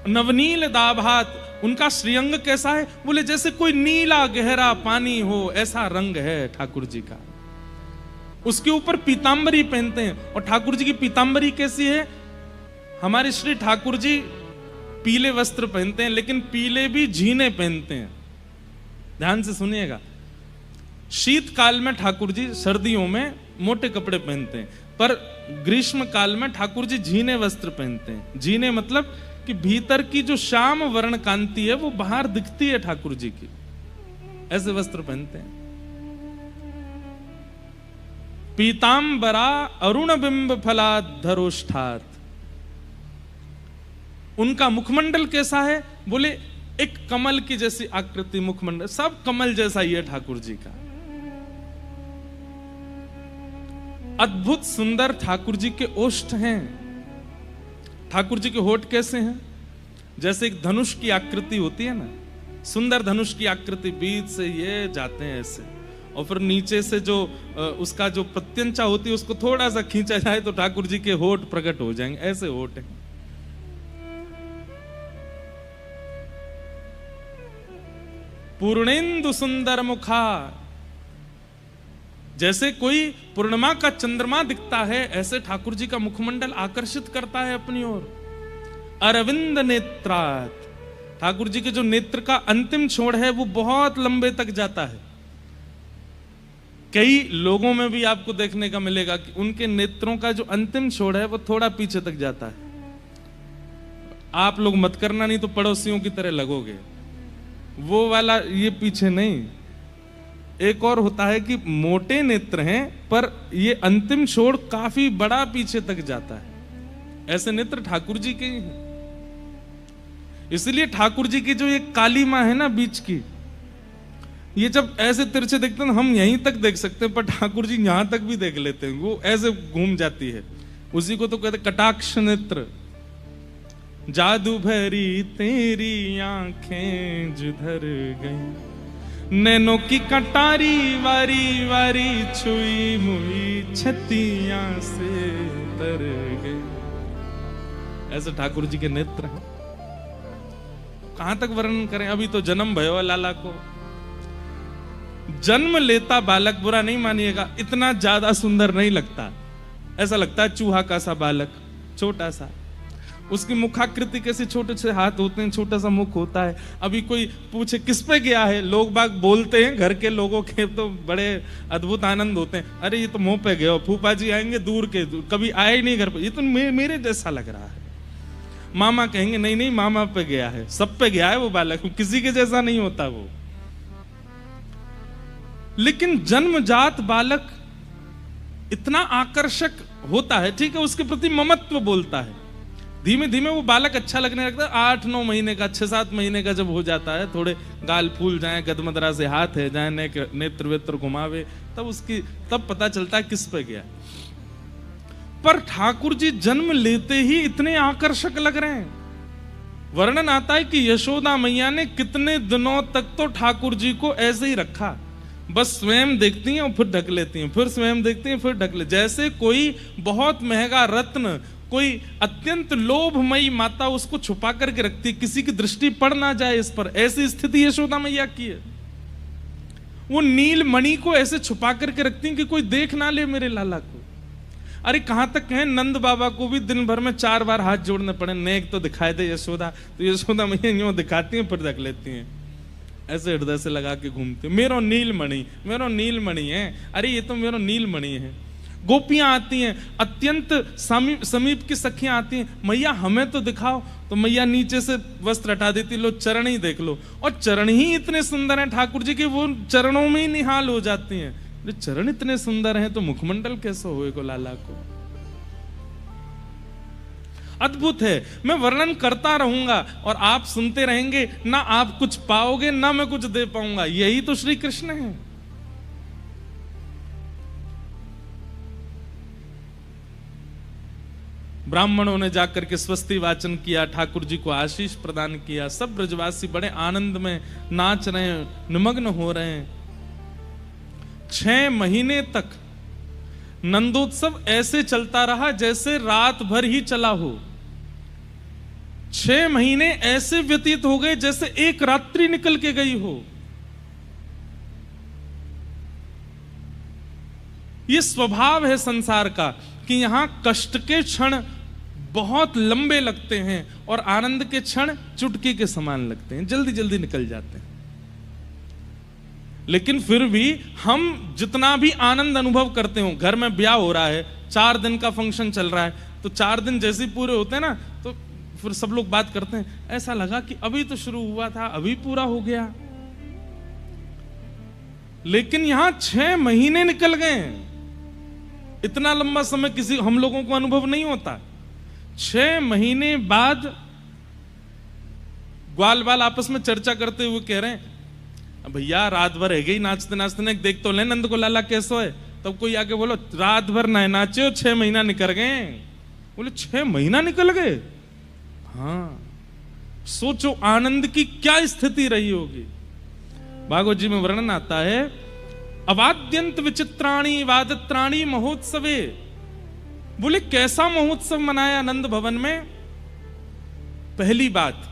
नवनील दाभात, उनका श्रीअंग कैसा है, बोले जैसे कोई नीला गहरा पानी हो ऐसा रंग है ठाकुर जी का। उसके ऊपर पीतांबरी पहनते हैं, और ठाकुर जी की पीतांबरी कैसी है, हमारे श्री ठाकुर जी पीले वस्त्र पहनते हैं, लेकिन पीले भी झीने पहनते हैं। ध्यान से सुनिएगा, शीतकाल में ठाकुर जी, सर्दियों में मोटे कपड़े पहनते हैं, पर ग्रीष्म काल में ठाकुर जी झीने वस्त्र पहनते हैं। झीने मतलब कि भीतर की जो श्याम वर्ण कांति है वो बाहर दिखती है ठाकुर जी की, ऐसे वस्त्र पहनते हैं। पीतांबरा अरुण बिंब फलाधरोष्ठात। उनका मुखमंडल कैसा है? बोले एक कमल की जैसी आकृति मुखमंडल, सब कमल जैसा ही है ठाकुर जी का। अद्भुत सुंदर ठाकुर जी के ओष्ठ हैं। ठाकुर जी के होठ कैसे हैं? जैसे एक धनुष की आकृति होती है ना, सुंदर धनुष की आकृति, बीच से ये जाते हैं ऐसे, और फिर नीचे से जो उसका जो प्रत्यंचा होती है उसको थोड़ा सा खींचा जाए तो ठाकुर जी के होठ प्रकट हो जाएंगे, ऐसे होठ हैं। पूर्णेन्दु सुंदर मुखा। जैसे कोई पूर्णिमा का चंद्रमा दिखता है, ऐसे ठाकुर जी का मुखमंडल आकर्षित करता है अपनी ओर। अरविंद नेत्रात। ठाकुर जी के जो नेत्र का अंतिम छोर है वो बहुत लंबे तक जाता है। कई लोगों में भी आपको देखने का मिलेगा कि उनके नेत्रों का जो अंतिम छोर है वो थोड़ा पीछे तक जाता है। आप लोग मत करना, नहीं तो पड़ोसियों की तरह लगोगे। वो वाला ये पीछे नहीं। एक और होता है कि मोटे नेत्र हैं पर ये अंतिम छोर काफी बड़ा पीछे तक जाता है। ऐसे नेत्र ठाकुर जी के ही हैं। इसलिए ठाकुर जी की जो ये काली माँ है ना बीच की, ये जब ऐसे तिरछे देखते हैं हम यहीं तक देख सकते हैं, पर ठाकुर जी यहां तक भी देख लेते हैं, वो ऐसे घूम जाती है। उसी को तो कहते कटाक्ष नेत्र। जादू भरी तेरी आंखें जिधर गई, नैनों की कटारी वारी वारी छुई मुई छतियां से तर गई। ऐसे ठाकुर जी के नेत्र हैं। कहां तक वर्णन करें? अभी तो जन्म भयो लाला को। जन्म लेता बालक, बुरा नहीं मानिएगा, इतना ज्यादा सुंदर नहीं लगता। ऐसा लगता है चूहा का सा बालक, छोटा सा। उसकी मुखाकृति कैसे, छोटे से हाथ होते हैं, छोटा सा मुख होता है। अभी कोई पूछे किस पे गया है, लोग बाग बोलते हैं, घर के लोगों के तो बड़े अद्भुत आनंद होते हैं। अरे ये तो मुंह पे गया, फूफा जी आएंगे दूर के, कभी आए ही नहीं घर पे, ये तो मेरे जैसा लग रहा है। मामा कहेंगे नहीं नहीं मामा पे गया है, सब पे गया है वो बालक, किसी के जैसा नहीं होता वो। लेकिन जन्मजात बालक इतना आकर्षक होता है, ठीक है, उसके प्रति ममत्व बोलता है। धीमे धीमे वो बालक अच्छा लगने लगता है। 8-9 महीने का, 6-7 महीने का जब हो जाता है, थोड़े गाल फूल जाए, गदमदरा से हाथ है जाए, नेत्र वेत्र घुमावे, तब पता चलता है किस पे गया। पर ठाकुर जी जन्म लेते ही इतने आकर्षक लग रहे हैं। वर्णन आता है कि यशोदा मैया ने कितने दिनों तक तो ठाकुर जी को ऐसे ही रखा, बस स्वयं देखती हैं और फिर ढक लेती हैं, फिर स्वयं देखती हैं फिर ढक ले, जैसे कोई बहुत महंगा रत्न, कोई अत्यंत लोभमयी माता उसको छुपा करके रखती है, किसी की दृष्टि पड़ ना जाए इस पर। ऐसी स्थिति यशोदा मैया की है। वो नील मणि को ऐसे छुपा करके रखती हैं कि कोई देख ना ले मेरे लाला को। अरे कहां तक कहें, नंद बाबा को भी दिन भर में 4 बार हाथ जोड़ने पड़े, नेक तो दिखाई दे यशोदा, तो यशोदा मैया यूं दिखाती हैं फिर रख लेती हैं, ऐसे हृदय से लगा के घूमती, मेरो नीलमणि, मेरो नीलमणि है। अरे ये तो मेरो नीलमणि है। गोपियां आती हैं, अत्यंत समीप की सखियां आती हैं, मैया हमें तो दिखाओ, तो मैया नीचे से वस्त्र हटा देती, लो चरण ही देख लो। और चरण ही इतने सुंदर हैं ठाकुर जी के, वो चरणों में ही निहाल हो जाती हैं। चरण इतने सुंदर हैं तो मुखमंडल कैसे होएगा लाला को? अद्भुत है। मैं वर्णन करता रहूंगा और आप सुनते रहेंगे, ना आप कुछ पाओगे ना मैं कुछ दे पाऊंगा। यही तो श्री कृष्ण है। ब्राह्मणों ने जाकर के स्वस्ति वाचन किया, ठाकुर जी को आशीष प्रदान किया। सब ब्रजवासी बड़े आनंद में नाच रहे हैं, निमग्न हो रहे हैं। 6 महीने तक नंदोत्सव ऐसे चलता रहा जैसे रात भर ही चला हो। 6 महीने ऐसे व्यतीत हो गए जैसे एक रात्रि निकल के गई हो। यह स्वभाव है संसार का कि यहां कष्ट के क्षण बहुत लंबे लगते हैं और आनंद के क्षण चुटकी के समान लगते हैं, जल्दी जल्दी निकल जाते हैं। लेकिन फिर भी हम जितना भी आनंद अनुभव करते हो, घर में ब्याह हो रहा है, 4 दिन का फंक्शन चल रहा है, तो 4 दिन जैसे ही पूरे होते हैं ना, तो फिर सब लोग बात करते हैं, ऐसा लगा कि अभी तो शुरू हुआ था, अभी पूरा हो गया। लेकिन यहां 6 महीने निकल गए। इतना लंबा समय किसी हम लोगों को अनुभव नहीं होता। 6 महीने बाद ग्वाल बाल आपस में चर्चा करते हुए कह रहे हैं, भैया रात भर है गई नाचते नाचते, देख तो ले नंद को लाला कैसो है। तब कोई आके बोलो रात भर ना नाचे, 6 महीना निकल गए। बोले 6 महीना निकल गए। हाँ, सोचो आनंद की क्या स्थिति रही होगी। भागवत जी में वर्णन आता है, अवाद्यंत विचित्राणी वादत्राणी महोत्सवे। बोले कैसा महोत्सव मनाया आनंद भवन में। पहली बात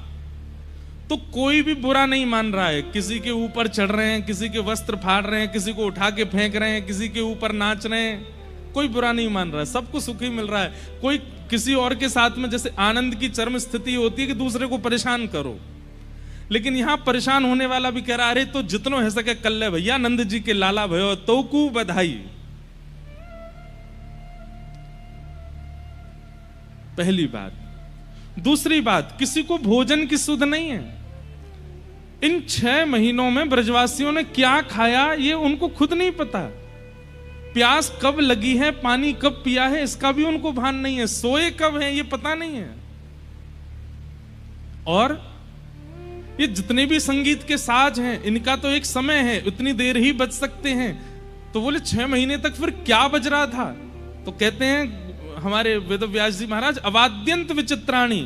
तो कोई भी बुरा नहीं मान रहा है, किसी के ऊपर चढ़ रहे हैं, किसी के वस्त्र फाड़ रहे हैं, किसी को उठा के फेंक रहे हैं, किसी के ऊपर नाच रहे हैं, कोई बुरा नहीं मान रहा है, सबको सुख ही मिल रहा है। कोई किसी और के साथ में जैसे आनंद की चरम स्थिति होती है कि दूसरे को परेशान करो, लेकिन यहां परेशान होने वाला भी कह रहा अरे तो जितनो है सके कल ले भैया, नंद जी के लाला भयो तो कु बधाई। पहली बात। दूसरी बात, किसी को भोजन की सुध नहीं है। इन 6 महीनों में ब्रजवासियों ने क्या खाया ये उनको खुद नहीं पता। प्यास कब लगी है, पानी कब पिया है, इसका भी उनको भान नहीं है। सोए कब है ये पता नहीं है। और ये जितने भी संगीत के साज हैं, इनका तो एक समय है, उतनी देर ही बज सकते हैं। तो बोले 6 महीने तक फिर क्या बज रहा था। तो कहते हैं हमारे वेदव्यास जी महाराज, अवाद्यंत विचित्राणी।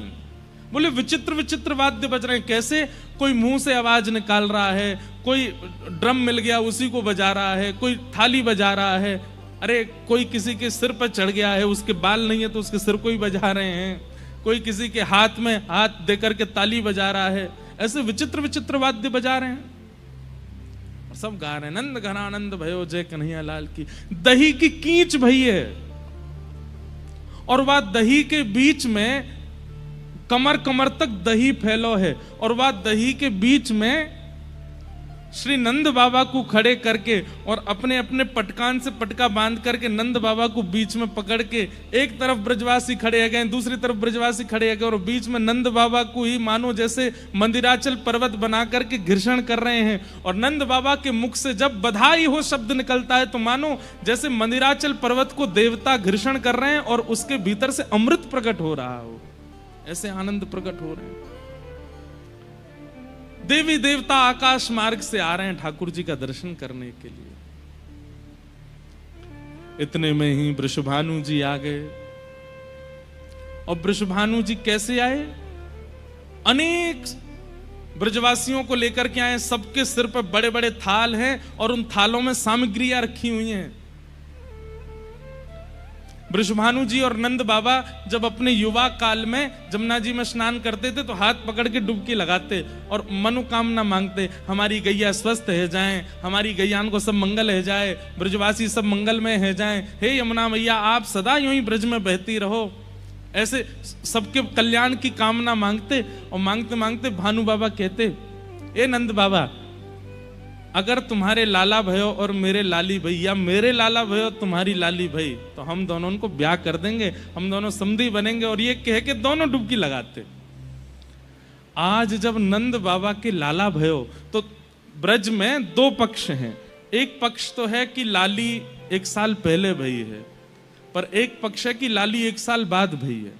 बोले विचित्र विचित्र वाद्य बज रहे हैं। कैसे? कोई मुंह से आवाज निकाल रहा है, कोई ड्रम मिल गया उसी को बजा रहा है, कोई थाली बजा रहा है, अरे कोई किसी के सिर पर चढ़ गया है, उसके बाल नहीं है तो उसके सिर को ही बजा रहे हैं, कोई किसी के हाथ में हाथ देकर के ताली बजा रहा है। ऐसे विचित्र विचित्र वाद्य बजा रहे हैं और सब गा रहे हैं, नंद घनानंद भयो जय कन्हैया लाल की। दही की कीच भई है और वह दही के बीच में कमर कमर तक दही फैलो है, और वह दही के बीच में श्री नंद बाबा को खड़े करके और अपने अपने पटकान से पटका बांध करके नंद बाबा को बीच में पकड़ के, एक तरफ ब्रजवासी खड़े गए, दूसरी तरफ ब्रजवासी खड़े गए, और बीच में नंद बाबा को ही मानो जैसे मंदिराचल पर्वत बना करके घर्षण कर रहे हैं। और नंद बाबा के मुख से जब बधाई हो शब्द निकलता है तो मानो जैसे मंदिराचल पर्वत को देवता घर्षण कर रहे हैं और उसके भीतर से अमृत प्रकट हो रहा हो, ऐसे आनंद प्रकट हो रहे हैं। देवी देवता आकाश मार्ग से आ रहे हैं ठाकुर जी का दर्शन करने के लिए। इतने में ही वृषभानु जी आ गए। और वृषभानु जी कैसे आए? अनेक ब्रजवासियों को लेकर के आए, सबके सिर पर बड़े बड़े थाल हैं और उन थालों में सामग्रियां रखी हुई हैं। वृषभानु जी और नंद बाबा जब अपने युवा काल में जमुना जी में स्नान करते थे तो हाथ पकड़ के डुबकी लगाते और मनोकामना मांगते, हमारी गैया स्वस्थ है जाएं, हमारी गैयान को सब मंगल है जाए, ब्रजवासी सब मंगल में है जाएं, हे यमुना मैया आप सदा यूं ही ब्रज में बहती रहो। ऐसे सबके कल्याण की कामना मांगते और मांगते मांगते भानु बाबा कहते, ए नंद बाबा, अगर तुम्हारे लाला भयो और मेरे लाली भई, या मेरे लाला भयो तुम्हारी लाली भई, तो हम दोनों को ब्याह कर देंगे, हम दोनों समधी बनेंगे। और ये कह के दोनों डुबकी लगाते। आज जब नंद बाबा के लाला भयो, तो ब्रज में 2 पक्ष हैं। एक पक्ष तो है कि लाली 1 साल पहले भई है, पर एक पक्ष है कि लाली 1 साल बाद भई है।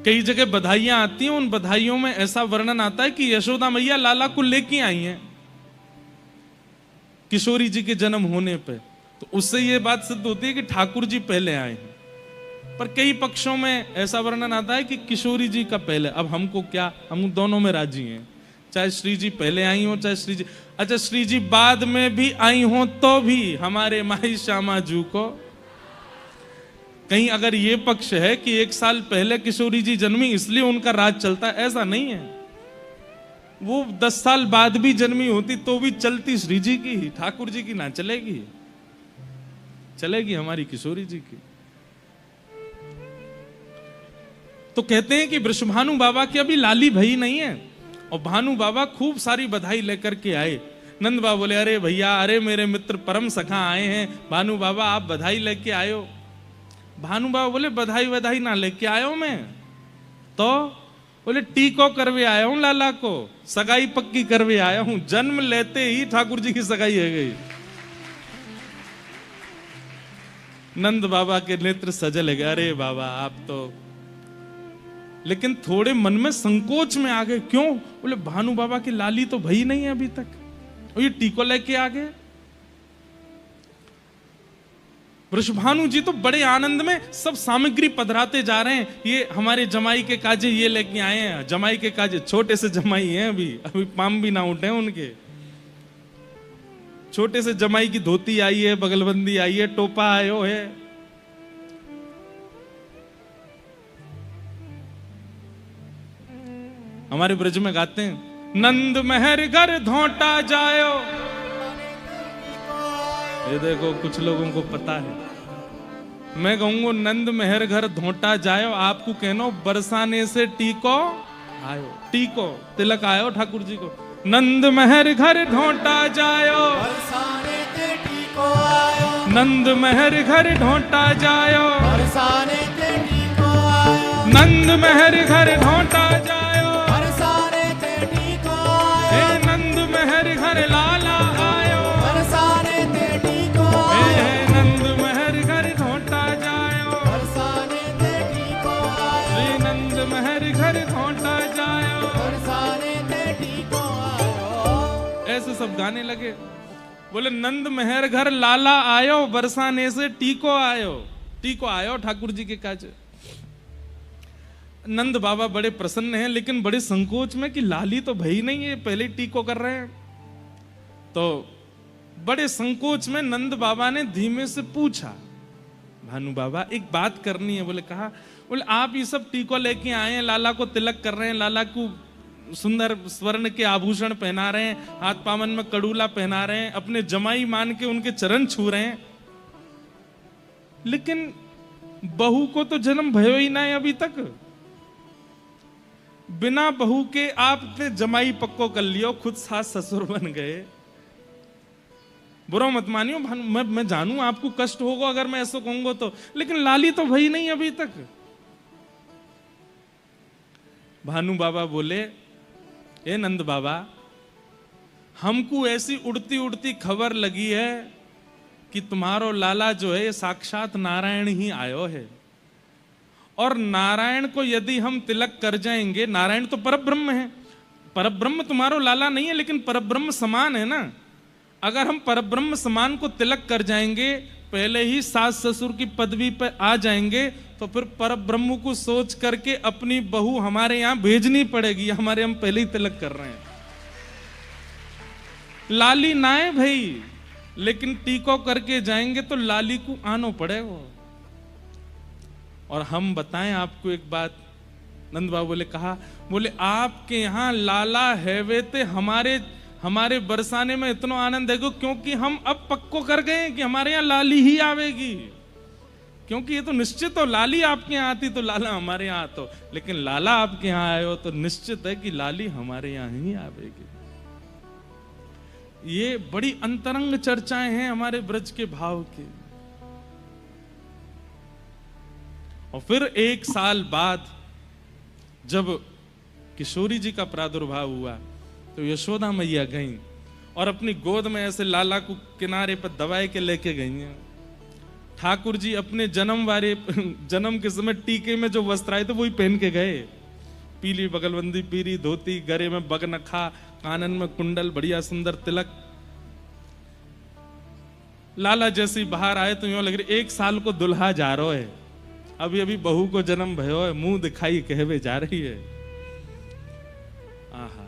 कई जगह बधाइयां आती हैं, उन बधाइयों में ऐसा वर्णन आता है कि यशोदा मैया लाला को लेके आई हैं किशोरी जी के जन्म होने पे, तो उससे यह बात सिद्ध होती है कि ठाकुर जी पहले आए हैं। पर कई पक्षों में ऐसा वर्णन आता है कि किशोरी जी का पहले। अब हमको क्या, हम दोनों में राजी हैं, चाहे श्री जी पहले आई हो चाहे श्री जी, अच्छा श्री जी बाद में भी आई हो तो भी हमारे माई श्यामा जू को। कहीं अगर ये पक्ष है कि 1 साल पहले किशोरी जी जन्मी इसलिए उनका राज चलता है, ऐसा नहीं है। वो 10 साल बाद भी जन्मी होती तो भी चलती श्री जी की, ठाकुर जी की ना चलेगी, चलेगी हमारी किशोरी जी की। तो कहते हैं कि वृषभानु बाबा की अभी लाली भई नहीं है और भानु बाबा खूब सारी बधाई लेकर के आए। नंद बाबा बोले अरे भैया, अरे मेरे मित्र परम सखा आए हैं, भानु बाबा आप बधाई लेके आयो। भानु बाबा बोले बधाई ना लेके आयो मैं तो, बोले टीको करवे आया हूं लाला को, सगाई पक्की करवे आया हूं। जन्म लेते ही ठाकुर जी की सगाई हो गई। नंद बाबा के नेत्र सजल गए, अरे बाबा आप तो, लेकिन थोड़े मन में संकोच में आ गए। क्यों? बोले भानु बाबा की लाली तो भई नहीं है अभी तक, और ये टीको लेके आ गए। वृषभानु जी तो बड़े आनंद में सब सामग्री पधराते जा रहे हैं। ये हमारे जमाई के काजे ये लेके आए हैं, जमाई के काजे, छोटे से जमाई हैं, अभी पाम भी ना उठे उनके। छोटे से जमाई की धोती आई है, बगलबंदी आई है, टोपा आयो है। हमारे ब्रज में गाते हैं, नंद महर घर धोटा जायो। ये देखो कुछ लोगों को पता है, मैं कहूंगा नंद महर घर धोटा जायो, आपको कहना बरसाने से टीको आयो, टीको तिलक आयो ठाकुर जी को। नंद महर घर ढोटा जायो, बरसाने ते टीको आयो, नंद महर घर ढोटा जायो, बरसाने ते टीको आयो, नंद महर घर ढोटा जायो, बरसाने ते टीको आयो, हे नंद महर घर लाला आयो, बरसाने ते टीको आयो, हे नंद महर घर ढोटा जायो, बरसाने ते टीको आयो, श्री नंद महर घर ढोटा जायो, बरसाने ते टीको आयो। ऐसे सब गाने लगे। बोले नंद महर घर लाला आयो, बरसाने से टीको आयो, टीको आयो ठाकुर जी के काज। नंद बाबा बड़े प्रसन्न हैं, लेकिन बड़े संकोच में कि लाली तो भई नहीं है, पहले टीको कर रहे हैं। तो बड़े संकोच में नंद बाबा ने धीमे से पूछा, भानु बाबा एक बात करनी है। बोले कहा? बोले आप ये सब टीको लेके आए हैं, लाला को तिलक कर रहे हैं, लाला को सुंदर स्वर्ण के आभूषण पहना रहे हैं, हाथ पावन में कड़ूला पहना रहे हैं, अपने जमाई मान के उनके चरण छू रहे हैं, लेकिन बहू को तो जन्म भयो ही ना है अभी तक। बिना बहू के आपने जमाई पक्को कर लियो, खुद सास ससुर बन गए। बुरा मत मानियो, मैं जानू आपको कष्ट होगा अगर मैं ऐसा कहूंगा तो, लेकिन लाली तो भई नहीं अभी तक। भानु बाबा बोले, ए नंद बाबा, हमको ऐसी उड़ती उड़ती खबर लगी है कि तुम्हारो लाला जो है साक्षात नारायण ही आयो है, और नारायण को यदि हम तिलक कर जाएंगे, नारायण तो परब्रह्म है, परब्रह्म तुम्हारो लाला नहीं है लेकिन परब्रह्म समान है ना। अगर हम परब्रह्म समान को तिलक कर जाएंगे, पहले ही सास ससुर की पदवी पर आ जाएंगे, तो फिर परब्रह्म को सोच करके अपनी बहू हमारे यहां भेजनी पड़ेगी। हमारे हम पहले ही तिलक कर रहे हैं, लाली ना है भाई, लेकिन टीको करके जाएंगे तो लाली को आनो पड़ेगा। और हम बताएं आपको एक बात, नंद बाबू बोले कहा, बोले आपके यहां लाला है वे ते हमारे बरसाने में इतना आनंद है क्योंकि हम अब पक्को कर गए कि हमारे यहाँ लाली ही आवेगी। क्योंकि ये तो निश्चित हो, लाली आपके यहाँ आती तो लाला हमारे यहाँ आतो, लेकिन लाला आपके यहाँ आए हो तो निश्चित है कि लाली हमारे यहाँ ही आवेगी। ये बड़ी अंतरंग चर्चाएं हैं हमारे ब्रज के भाव की। और फिर एक साल बाद जब किशोरी जी का प्रादुर्भाव हुआ तो यशोदा मैया गईं और अपनी गोद में ऐसे लाला को किनारे पर दबाए के लेके गई हैं। ठाकुर जी अपने जन्म के समय टीके में जो वस्त्र आए थे वही पहन के गए, पीली बगलबंदी, पीली धोती, गले में बगनखा, कानन में कुंडल, बढ़िया सुंदर तिलक। लाला जैसी बाहर आए तो यूं लग रही 1 साल को दुल्हा जा रहा है, अभी अभी बहू को जन्म भयो है, मुंह दिखाई कहवे जा रही है। आहा,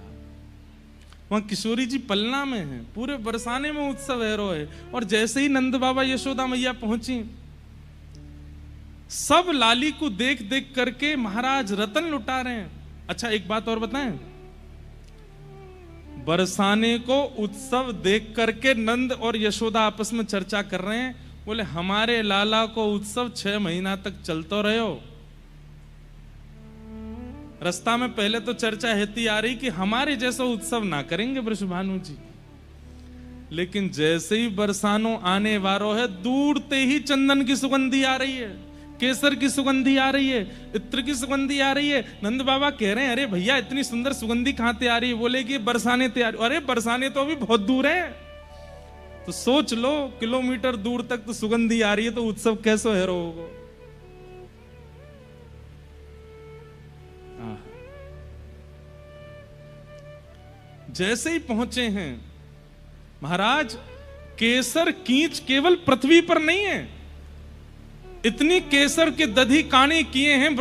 वहां किशोरी जी पलना में है, पूरे बरसाने में उत्सव है रो है। और जैसे ही नंद बाबा यशोदा मैया पहुंची, सब लाली को देख देख करके महाराज रतन लुटा रहे हैं। अच्छा एक बात और बताएं, बरसाने को उत्सव देख करके नंद और यशोदा आपस में चर्चा कर रहे हैं। बोले हमारे लाला को उत्सव 6 महीना तक चलता रहो, रास्ता में पहले तो चर्चा हेती आ रही कि हमारे जैसा उत्सव ना करेंगे वृषभानु जी, लेकिन जैसे ही बरसानो आने वारो है, दूरते ही चंदन की सुगंधी आ रही है, केसर की सुगंधी आ रही है, इत्र की सुगंधी आ रही है। नंद बाबा कह रहे हैं अरे भैया इतनी सुंदर सुगंधी कहां से आ रही है? बोले कि बरसाने तैयार। अरे बरसाने तो अभी बहुत दूर है, तो सोच लो किलोमीटर दूर तक तो सुगंधी आ रही है, तो उत्सव कैसे है होगा? जैसे ही पहुंचे हैं महाराज, केसर कींच केवल पृथ्वी पर नहीं है, इतनी केसर के दधी काने किए हैं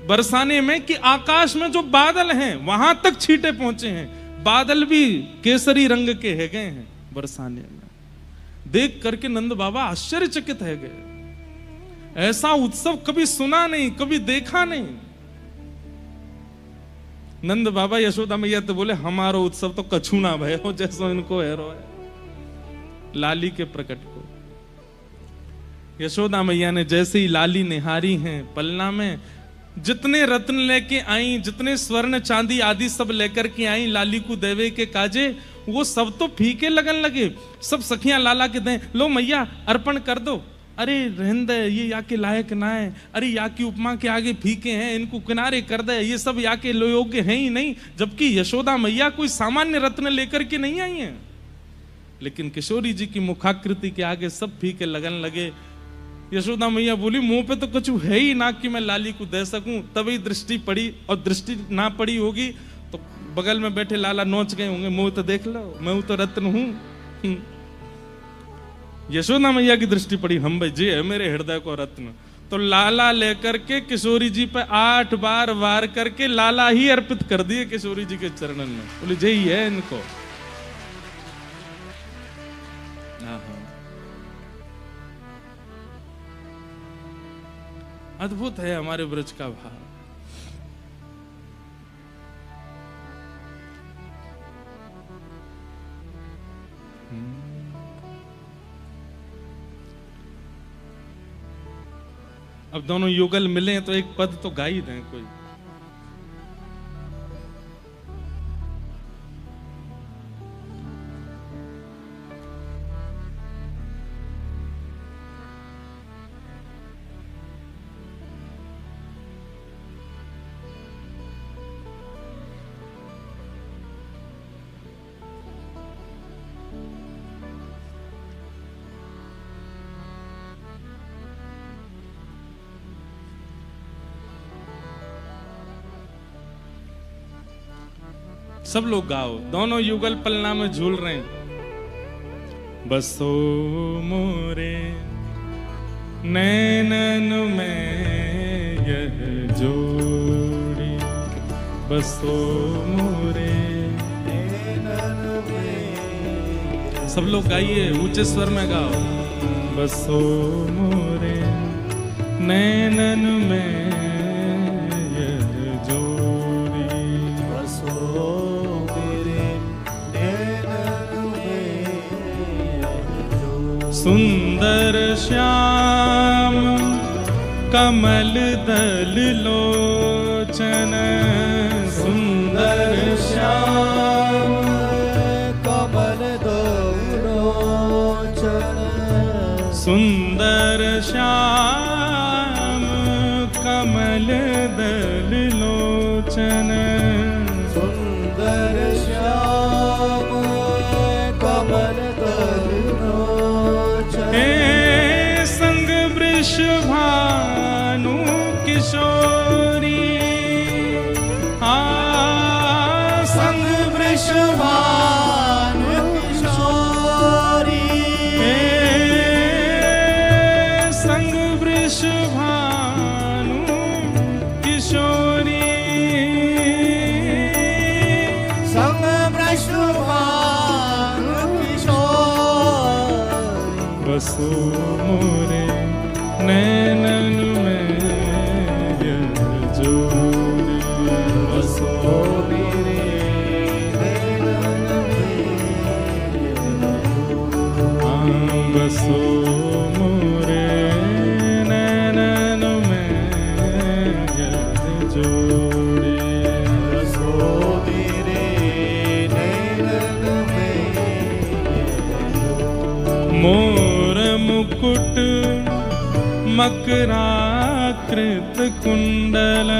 बरसाने में कि आकाश में जो बादल हैं वहां तक छींटे पहुंचे हैं। बादल भी केसरी रंग के है गए हैं बरसाने में। देख करके नंद बाबा आश्चर्यचकित है गए, ऐसा उत्सव कभी सुना नहीं, कभी देखा नहीं। नंद बाबा यशोदा मैया तो बोले हमारो उत्सव तो कछु ना भय हो जैसो इनको हेरो है। लाली के प्रकट को यशोदा मैया ने जैसे ही लाली निहारी हैं पलना में, जितने रत्न लेके आई, जितने स्वर्ण चांदी आदि सब लेकर के आई लाली को देवे के काजे, वो सब तो फीके लगन लगे। सब सखियां लाला के दें, लो मैया अर्पण कर दो। अरे रहन दे, ये या के लायक ना है, अरे या की उपमा के आगे फीके हैं, इनको किनारे कर दे, ये सब या के योग्य हैं ही नहीं। जबकि यशोदा मैया कोई सामान्य रत्न लेकर के नहीं आई हैं, लेकिन किशोरी जी की मुखाकृति के आगे सब फीके लगन लगे। यशोदा मैया बोली मुंह पे तो कुछ है ही ना कि मैं लाली को दे सकूं। तभी दृष्टि पड़ी, और दृष्टि ना पड़ी होगी तो बगल में बैठे लाला नोच गए होंगे, मुंह तो देख लो, मैं तो रत्न हूं। यशोदा मैया की दृष्टि पड़ी, हम भाई जी है मेरे हृदय को रत्न। तो लाला लेकर के किशोरी जी पे 8 बार वार करके लाला ही अर्पित कर दिए किशोरी जी के चरणन में। बोले जय है इनको। अद्भुत है हमारे ब्रज का भाव। अब दोनों युगल मिले तो एक पद तो गा ही दें कोई। सब लोग गाओ, दोनों युगल पलना में झूल रहे हैं। बसो मोरे नैनन में यह जोड़ी, बसो मोरे नैनन में। सब लोग गाइए, ऊंचे स्वर में गाओ। बसो मोरे नैनन में सुंदर श्याम कमल दल लोचन, सुंदर श्याम कमल दल लोचन, सुंदर श्याम कमल दल लोचन, सुंदर श्याम कमल दल लोचन। संग वृषभानु किशोरी, संग वृषभानु किशोरी, संग वृषभानु किशोरी, संग वृषभानु किशोरी। बसो मोरे नैनन में यह जोड़ी, बसो मेरे नैनन में, बसो मोरे नैनन में यह जोड़ी। मकराकृत कुंडल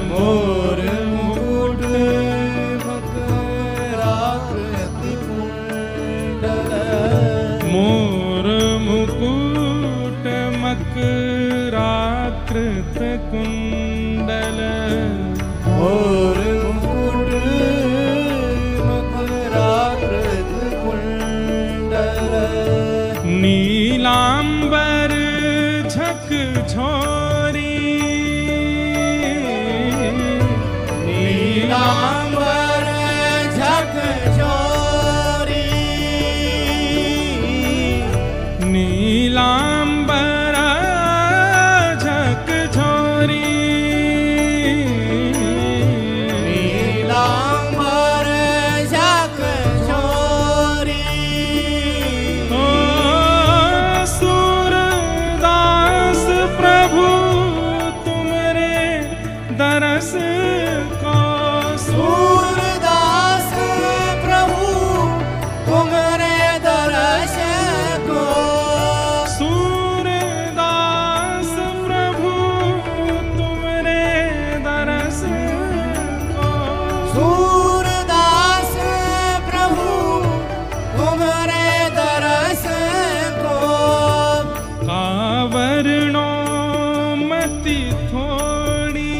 मोर मुकुट मकराकृत कुंडल मोर मुकुट मकराकृत कुंडल मोर मुकुट मकराकृत कुंडल नीलांबर झकझोरी नीलांबर झकझोरी नीलांबर झकझोरी नीलांबर झकझोरी ओ सूरदास प्रभु तुमरे दरस को सूरदास प्रभु तुम्हारे दरस को सूरदास प्रभु तुमरे दरस को सूरदास प्रभु तुम्हारे दरस को कावरणो मति थोड़ी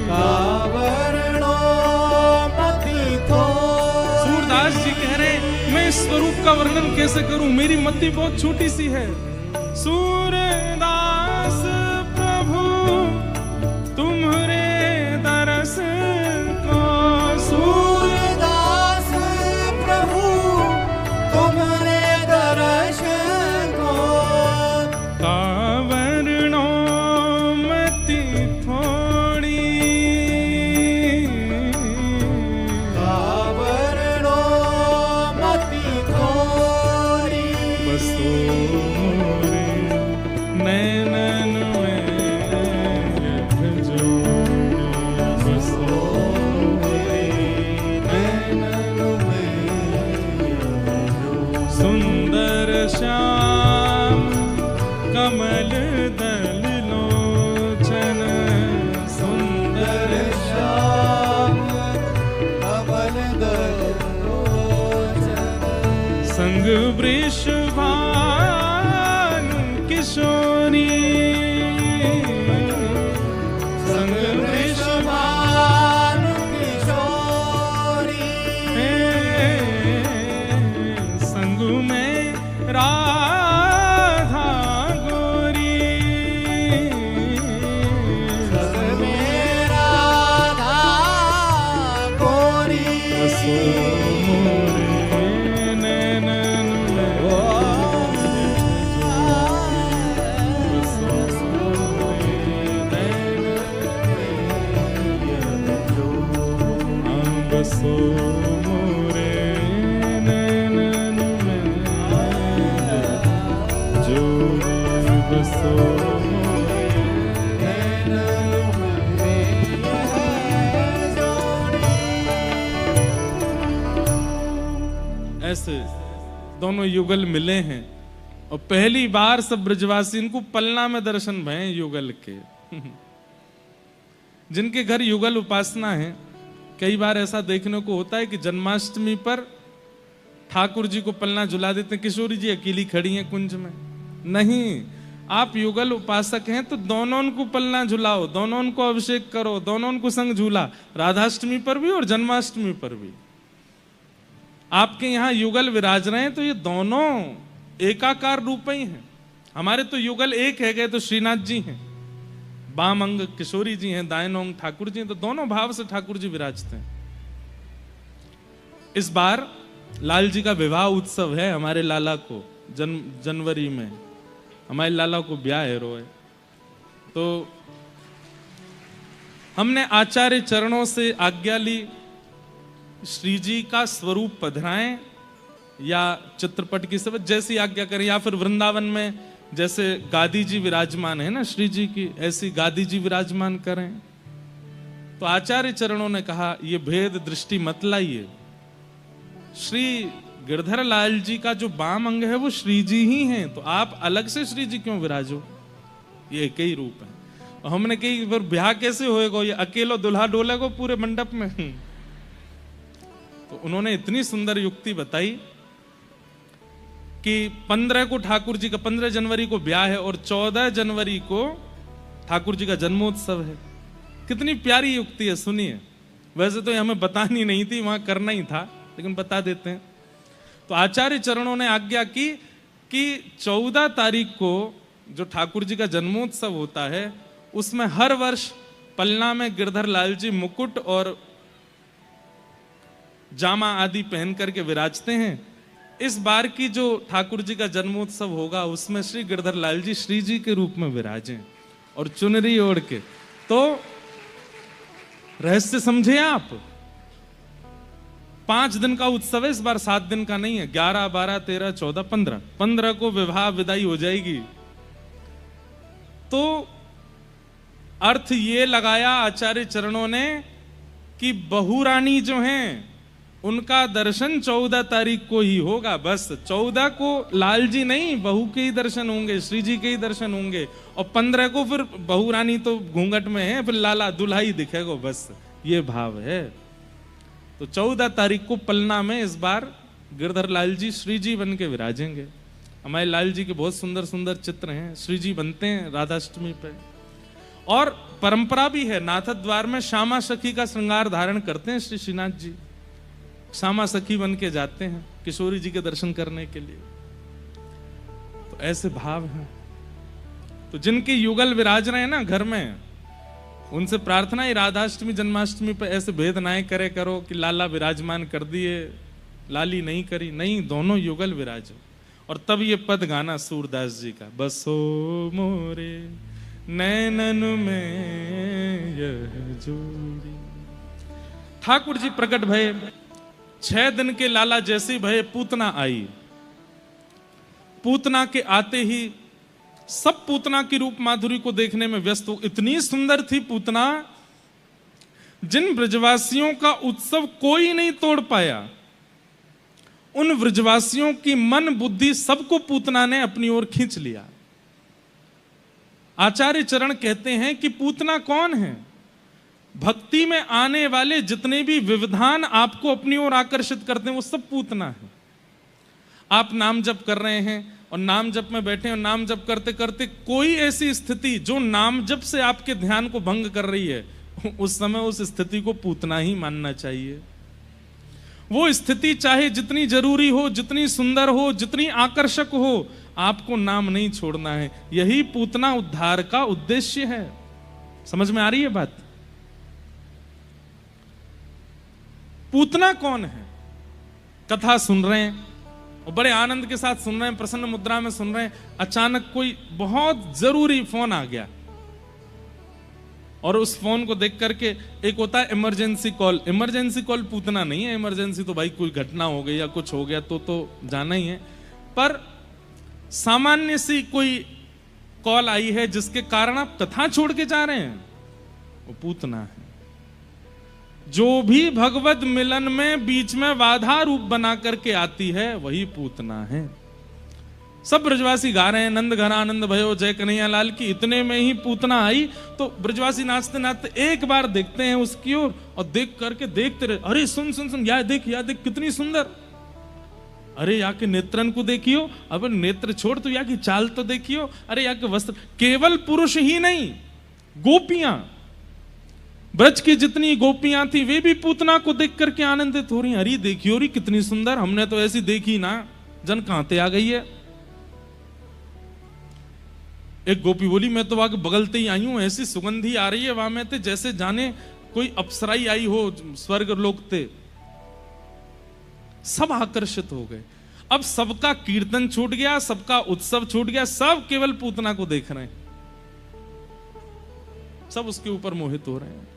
कावरणो मति थोड़ी सूरदास जी कह रहे मैं इस स्वरूप का वर्णन कैसे करूं, मेरी मति बहुत छोटी सी है। सूरदास प्रभु तुम्हारे दरस को सूरदास प्रभु तुम्हारे दरस को कावरणो मति थोड़ी कावरणो मति थोड़ी बसो मोरे नैनन में जोड़ी बसो मेरे नैनन में सुंदर श्याम कमल दल लोचन सुंदर श्याम कमल दल लोचन संग वृषभानु किशोरी संग वृषभानु किशोरी संग में राधा गोरी संग में राधा गोरी बसो मोरे नैनन में बसो मोरे नैनन में बसो मोरे नैनन में जोड़ी बसो मोरे नैनन में जोड़ी ऐसे दोनों युगल मिले हैं और पहली बार सब ब्रजवासी इनको पलना में दर्शन भये युगल के। जिनके घर युगल उपासना है, कई बार ऐसा देखने को होता है कि जन्माष्टमी पर ठाकुर जी को पलना झुला देते हैं, किशोरी जी अकेली खड़ी हैं कुंज में। नहीं, आप युगल उपासक हैं तो दोनों उनको पलना झुलाओ, दोनों उनको अभिषेक करो, दोनों उनको संग झूला, राधाष्टमी पर भी और जन्माष्टमी पर भी। आपके यहाँ युगल विराज रहे हैं तो ये दोनों एकाकार रूप ही हैं। हमारे तो युगल एक है गए तो श्रीनाथ जी हैं, बाम अंग किशोरी जी हैं, दाएं अंग ठाकुर जी हैं, तो दोनों भाव से ठाकुर जी विराजते हैं। इस बार लाल जी का विवाह उत्सव है हमारे लाला को, जनवरी में हमारे लाला को ब्याह है रोए। तो हमने आचार्य चरणों से आज्ञा ली, श्री जी का स्वरूप पधराएं या चित्रपट की सब जैसी आज्ञा करें, या फिर वृंदावन में जैसे गादी जी विराजमान है ना श्री जी की, ऐसी गादी जी विराजमान करें। तो आचार्य चरणों ने कहा ये भेद दृष्टि मत लाइए, श्री गिरधर लाल जी का जो बाम अंग है वो श्री जी ही हैं, तो आप अलग से श्री जी क्यों विराजो? ये एक ही रूप है। और हमने कही फिर ब्याह कैसे होएगा, ये अकेलो दुल्हा डोलेगो पूरे मंडप में? तो उन्होंने इतनी सुंदर युक्ति बताई कि 15 को ठाकुर जी का 15 जनवरी को ब्याह है और 14 जनवरी को ठाकुर जी का जन्मोत्सव है। कितनी प्यारी युक्ति है, सुनिए। वैसे तो ये हमें बतानी नहीं थी, वहां करना ही था, लेकिन बता देते हैं। तो आचार्य चरणों ने आज्ञा की कि 14 तारीख को जो ठाकुर जी का जन्मोत्सव होता है उसमें हर वर्ष पलना में गिरधर लाल जी मुकुट और जामा आदि पहन करके विराजते हैं। इस बार की जो ठाकुर जी का जन्मोत्सव होगा उसमें श्री गिरधर लाल जी श्री जी के रूप में विराजें और चुनरी ओढ़ के। तो रहस्य समझे आप, 5 दिन का उत्सव है इस बार, 7 दिन का नहीं है। 11, 12, 13, 14, 15 को विवाह विदाई हो जाएगी। तो अर्थ ये लगाया आचार्य चरणों ने कि बहू रानी जो हैं उनका दर्शन 14 तारीख को ही होगा। बस 14 को लाल जी नहीं, बहू के ही दर्शन होंगे, श्री जी के ही दर्शन होंगे। और 15 को फिर बहू रानी तो घूंघट में है, फिर लाला दुल्हा ही दिखेगा। बस ये भाव है। तो 14 तारीख को पलना में इस बार गिरधर लाल जी श्री जी बन के विराजेंगे। हमारे लाल जी के बहुत सुंदर सुंदर चित्र हैं, श्री जी बनते हैं राधाष्टमी पे। और परंपरा भी है, नाथ द्वार में श्यामा सखी का श्रृंगार धारण करते हैं श्री श्रीनाथ जी, श्यामा सखी बन के जाते हैं किशोरी जी के दर्शन करने के लिए। तो ऐसे भाव हैं। तो जिनके युगल विराज रहे हैं ना घर में, उनसे प्रार्थना है राधाष्टमी जन्माष्टमी पे ऐसे भेद ना करे करो कि लाला विराजमान कर दिए लाली नहीं करी, नहीं, दोनों युगल विराजो। और तब ये पद गाना सूरदास जी का, बसो मोरे नैनन में यह जोड़ी। ठाकुर जी प्रकट भये, 6 दिन के लाला जैसे भये पूतना आई। पूतना के आते ही सब पूतना की रूप माधुरी को देखने में व्यस्त हो। इतनी सुंदर थी पूतना, जिन ब्रजवासियों का उत्सव कोई नहीं तोड़ पाया, उन ब्रजवासियों की मन बुद्धि सबको पूतना ने अपनी ओर खींच लिया। आचार्य चरण कहते हैं कि पूतना कौन है? भक्ति में आने वाले जितने भी विविधान आपको अपनी ओर आकर्षित करते हैं वो सब पूतना है। आप नाम जप कर रहे हैं और नाम जप में बैठे और नाम जप करते करते कोई ऐसी स्थिति जो नाम जप से आपके ध्यान को भंग कर रही है, उस समय उस स्थिति को पूतना ही मानना चाहिए। वो स्थिति चाहे जितनी जरूरी हो, जितनी सुंदर हो, जितनी आकर्षक हो, आपको नाम नहीं छोड़ना है। यही पूतना उद्धार का उद्देश्य है। समझ में आ रही है बात? पूतना कौन है? कथा सुन रहे हैं और बड़े आनंद के साथ सुन रहे हैं, प्रसन्न मुद्रा में सुन रहे हैं, अचानक कोई बहुत जरूरी फोन आ गया और उस फोन को देख करके, एक होता है emergency call. Emergency call Putana नहीं है। इमरजेंसी तो भाई कोई घटना हो गई या कुछ हो गया तो जाना ही है। पर सामान्य सी कोई कॉल आई है जिसके कारण आप कथा छोड़ के जा रहे हैं, वो पूतना है। जो भी भगवत मिलन में बीच में बाधा रूप बना करके आती है वही पूतना है। सब ब्रजवासी गा रहे हैं, नंद घन आनंद भयो जय कन्हैया लाल की। इतने में ही पूतना आई तो ब्रजवासी नाचते नाचते एक बार देखते हैं उसकी ओर और देख करके देखते रहे, अरे सुन सुन सुन, या देख कितनी सुंदर, अरे या के नेत्रन को देखियो, अब नेत्र छोड़ तो या की चाल तो देखियो, अरे या के वस्त्र। केवल पुरुष ही नहीं, गोपियां, ब्रज की जितनी गोपियां थी वे भी पूतना को देख करके आनंदित हो रही। अरे देखियो री कितनी सुंदर, हमने तो ऐसी देखी ना, जन कहां ते आ गई है। एक गोपी बोली, मैं तो वहां बगलते ही आई हूं, ऐसी सुगंधी आ रही है वहां में ते जैसे जाने कोई अप्सराई आई हो स्वर्ग लोक ते। सब आकर्षित हो गए। अब सबका कीर्तन छूट गया, सबका उत्सव छूट गया, सब केवल पूतना को देख रहे हैं, सब उसके ऊपर मोहित हो रहे हैं।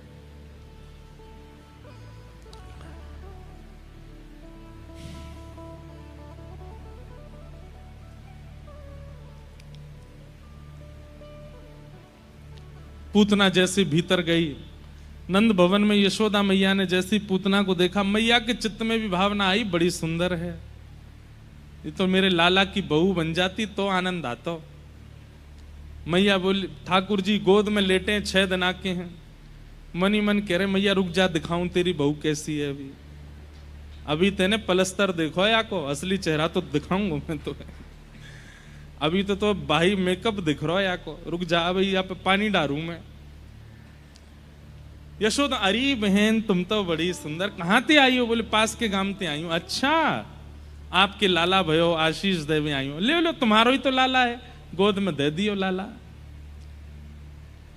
पूतना जैसे भीतर गई, नंद भवन में यशोदा मैया ने जैसी पूतना को देखा, मैया के चित्त में भी भावना आई, बड़ी सुंदर है, ये तो मेरे लाला की बहू बन जाती तो आनंद आता। मैया बोली, ठाकुर जी गोद में लेटे हैं, 6 दिन आके हैं। मन ही मन कह रहे मैया रुक जा, दिखाऊं तेरी बहू कैसी है। अभी तेने पलस्तर देखो या को, असली चेहरा तो दिखाऊंगा मैं तो। अभी तो भाई मेकअप दिख रहा है या को, रुक जा भाई, यहाँ पे पानी डालूं मैं। यशोदा, अरे बहन तुम तो बड़ी सुंदर, कहाँ ते आई हो? बोले पास के गांव ते आई हूं। अच्छा, आपके लाला भयो आशीष देवे आई हूं। ले लो, तुम्हारो ही तो लाला है, गोद में दे दियो लाला।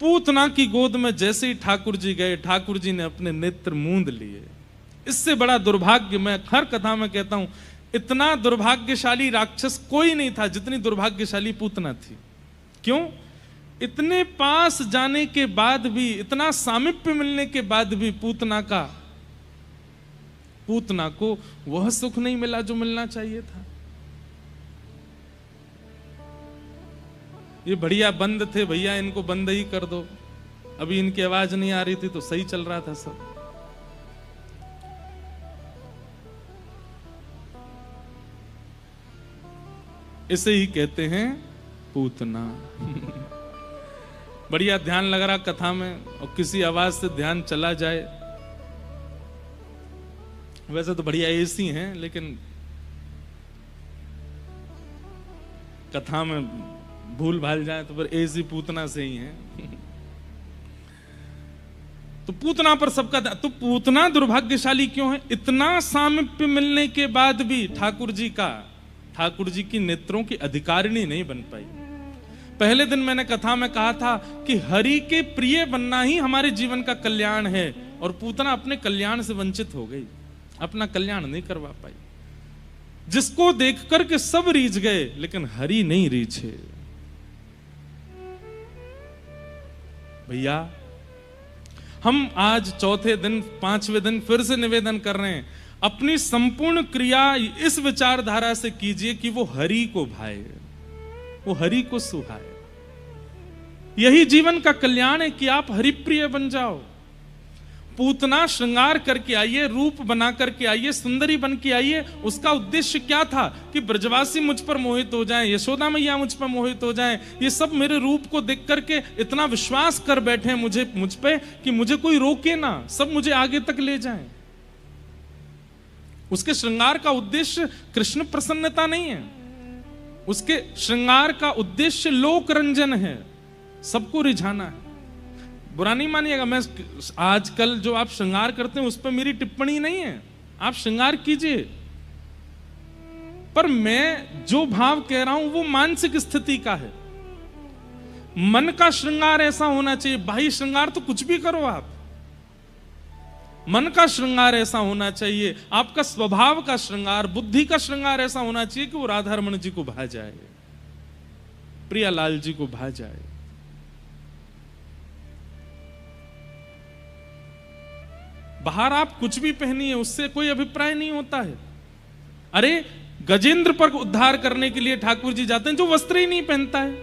पूतना की गोद में जैसे ही ठाकुर जी गए, ठाकुर जी ने अपने नेत्र मूंद लिए। इससे बड़ा दुर्भाग्य, मैं हर कथा में कहता हूं, इतना दुर्भाग्यशाली राक्षस कोई नहीं था जितनी दुर्भाग्यशाली पूतना थी। क्यों? इतने पास जाने के बाद भी, इतना सामिप्य मिलने के बाद भी पूतना को वह सुख नहीं मिला जो मिलना चाहिए था। ये बढ़िया बंद थे भैया, इनको बंद ही कर दो। अभी इनकी आवाज नहीं आ रही थी तो सही चल रहा था सब। इसे ही कहते हैं पूतना। बढ़िया ध्यान लग रहा कथा में, और किसी आवाज से ध्यान चला जाए। वैसे तो बढ़िया एसी हैं, लेकिन कथा में भूल भाल जाए तो फिर एसी पूतना से ही है। तो पूतना पर सबका, तो पूतना दुर्भाग्यशाली क्यों है? इतना सामिप्य मिलने के बाद भी ठाकुर जी की नेत्रों की अधिकारिणी नहीं बन पाई। पहले दिन मैंने कथा में कहा था कि हरि के प्रिय बनना ही हमारे जीवन का कल्याण है, और पूतना अपने कल्याण से वंचित हो गई, अपना कल्याण नहीं करवा पाई। जिसको देख करके सब रीझ गए, लेकिन हरि नहीं रीझे। भैया, हम आज चौथे दिन, 5वें दिन फिर से निवेदन कर रहे हैं, अपनी संपूर्ण क्रिया इस विचारधारा से कीजिए कि वो हरि को भाए, वो हरि को सुहाए। यही जीवन का कल्याण है कि आप हरिप्रिय बन जाओ। पूतना श्रृंगार करके आइए, रूप बना करके आइए, सुंदरी बन के आइए। उसका उद्देश्य क्या था? कि ब्रजवासी मुझ पर मोहित हो जाएं, यशोदा मैया मुझ पर मोहित हो जाएं, ये सब मेरे रूप को देख करके इतना विश्वास कर बैठे मुझ पे कि मुझे कोई रोके ना, सब मुझे आगे तक ले जाएं। उसके श्रृंगार का उद्देश्य कृष्ण प्रसन्नता नहीं है, उसके श्रृंगार का उद्देश्य लोक रंजन है, सबको रिझाना है। बुरा नहीं मानिएगा, मैं आजकल जो आप श्रृंगार करते हैं उस पर मेरी टिप्पणी नहीं है, आप श्रृंगार कीजिए, पर मैं जो भाव कह रहा हूं वो मानसिक स्थिति का है। मन का श्रृंगार ऐसा होना चाहिए, बाह्य श्रृंगार तो कुछ भी करो आप, मन का श्रृंगार ऐसा होना चाहिए, आपका स्वभाव का श्रृंगार, बुद्धि का श्रृंगार ऐसा होना चाहिए कि वो राधा रमण जी को भा जाए, प्रियालाल जी को भा जाए। बाहर आप कुछ भी पहनिए, उससे कोई अभिप्राय नहीं होता है। अरे गजेंद्र पर उद्धार करने के लिए ठाकुर जी जाते हैं, जो वस्त्र ही नहीं पहनता है,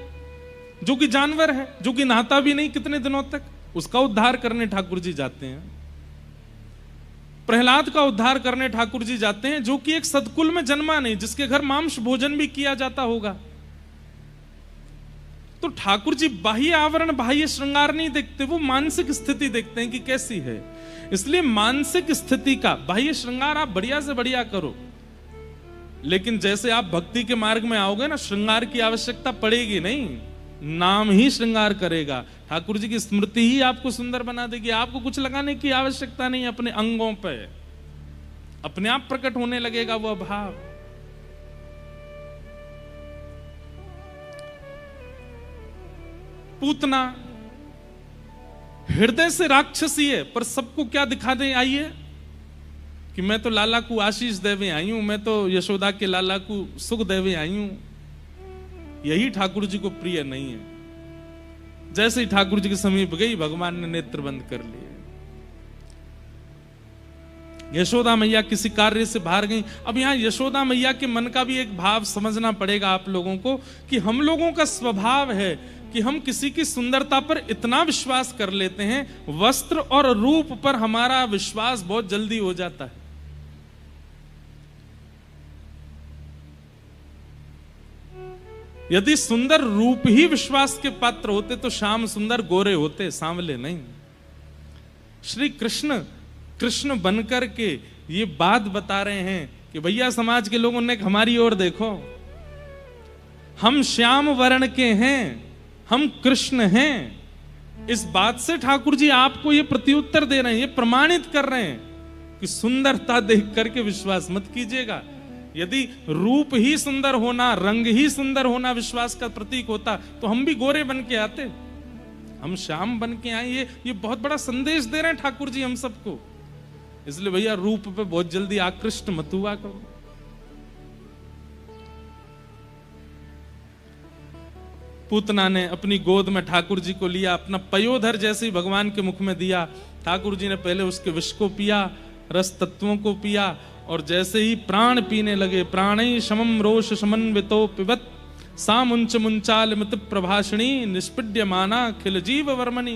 जो कि जानवर है, जो कि नहाता भी नहीं कितने दिनों तक, उसका उद्धार करने ठाकुर जी जाते हैं। प्रहलाद का उद्धार करने ठाकुर जी जाते हैं, जो कि एक सदकुल में जन्मा नहीं, जिसके घर मांस भोजन भी किया जाता होगा। तो ठाकुर जी बाह्य आवरण, बाह्य श्रृंगार नहीं देखते, वो मानसिक स्थिति देखते हैं कि कैसी है। इसलिए मानसिक स्थिति का बाह्य श्रृंगार आप बढ़िया से बढ़िया करो, लेकिन जैसे आप भक्ति के मार्ग में आओगे ना, श्रृंगार की आवश्यकता पड़ेगी नहीं, नाम ही श्रृंगार करेगा। ठाकुर जी की स्मृति ही आपको सुंदर बना देगी, आपको कुछ लगाने की आवश्यकता नहीं, अपने अंगों पे अपने आप प्रकट होने लगेगा वह भाव। पूतना हृदय से राक्षसी है, पर सबको क्या दिखा दे आइए कि मैं तो लाला को आशीष देवे आई हूं, मैं तो यशोदा के लाला को सुख देवे आई हूं। यही ठाकुर जी को प्रिय नहीं है। जैसे ही ठाकुर जी के समीप गई, भगवान ने नेत्र बंद कर लिए। यशोदा मैया किसी कार्य से बाहर गई। अब यहां यशोदा मैया के मन का भी एक भाव समझना पड़ेगा आप लोगों को, कि हम लोगों का स्वभाव है कि हम किसी की सुंदरता पर इतना विश्वास कर लेते हैं, वस्त्र और रूप पर हमारा विश्वास बहुत जल्दी हो जाता है। यदि सुंदर रूप ही विश्वास के पात्र होते तो श्याम सुंदर गोरे होते, सांवले नहीं। श्री कृष्ण कृष्ण बनकर के ये बात बता रहे हैं कि भैया समाज के लोगों ने हमारी ओर देखो, हम श्याम वर्ण के हैं, हम कृष्ण हैं। इस बात से ठाकुर जी आपको ये प्रत्युत्तर दे रहे हैं, ये प्रमाणित कर रहे हैं कि सुंदरता देख करके विश्वास मत कीजिएगा। यदि रूप ही सुंदर होना, रंग ही सुंदर होना विश्वास का प्रतीक होता तो हम भी गोरे बन के आते, हम श्याम बन के आए। ये बहुत बड़ा संदेश दे रहे हैं ठाकुर जी हम सबको। इसलिए भैया रूप पे बहुत जल्दी आकृष्ट मत हुआ करो। पूतना ने अपनी गोद में ठाकुर जी को लिया, अपना पयोधर जैसे ही भगवान के मुख में दिया, ठाकुर जी ने पहले उसके विष को पिया, रस तत्वों को पिया, और जैसे ही प्राण पीने लगे, प्राणै शमं रोष समन्वितो पिबत सा मुंच मुंचाल मित प्रभाषणी निष्पीड्यमाना खिल जीव वर्मणि।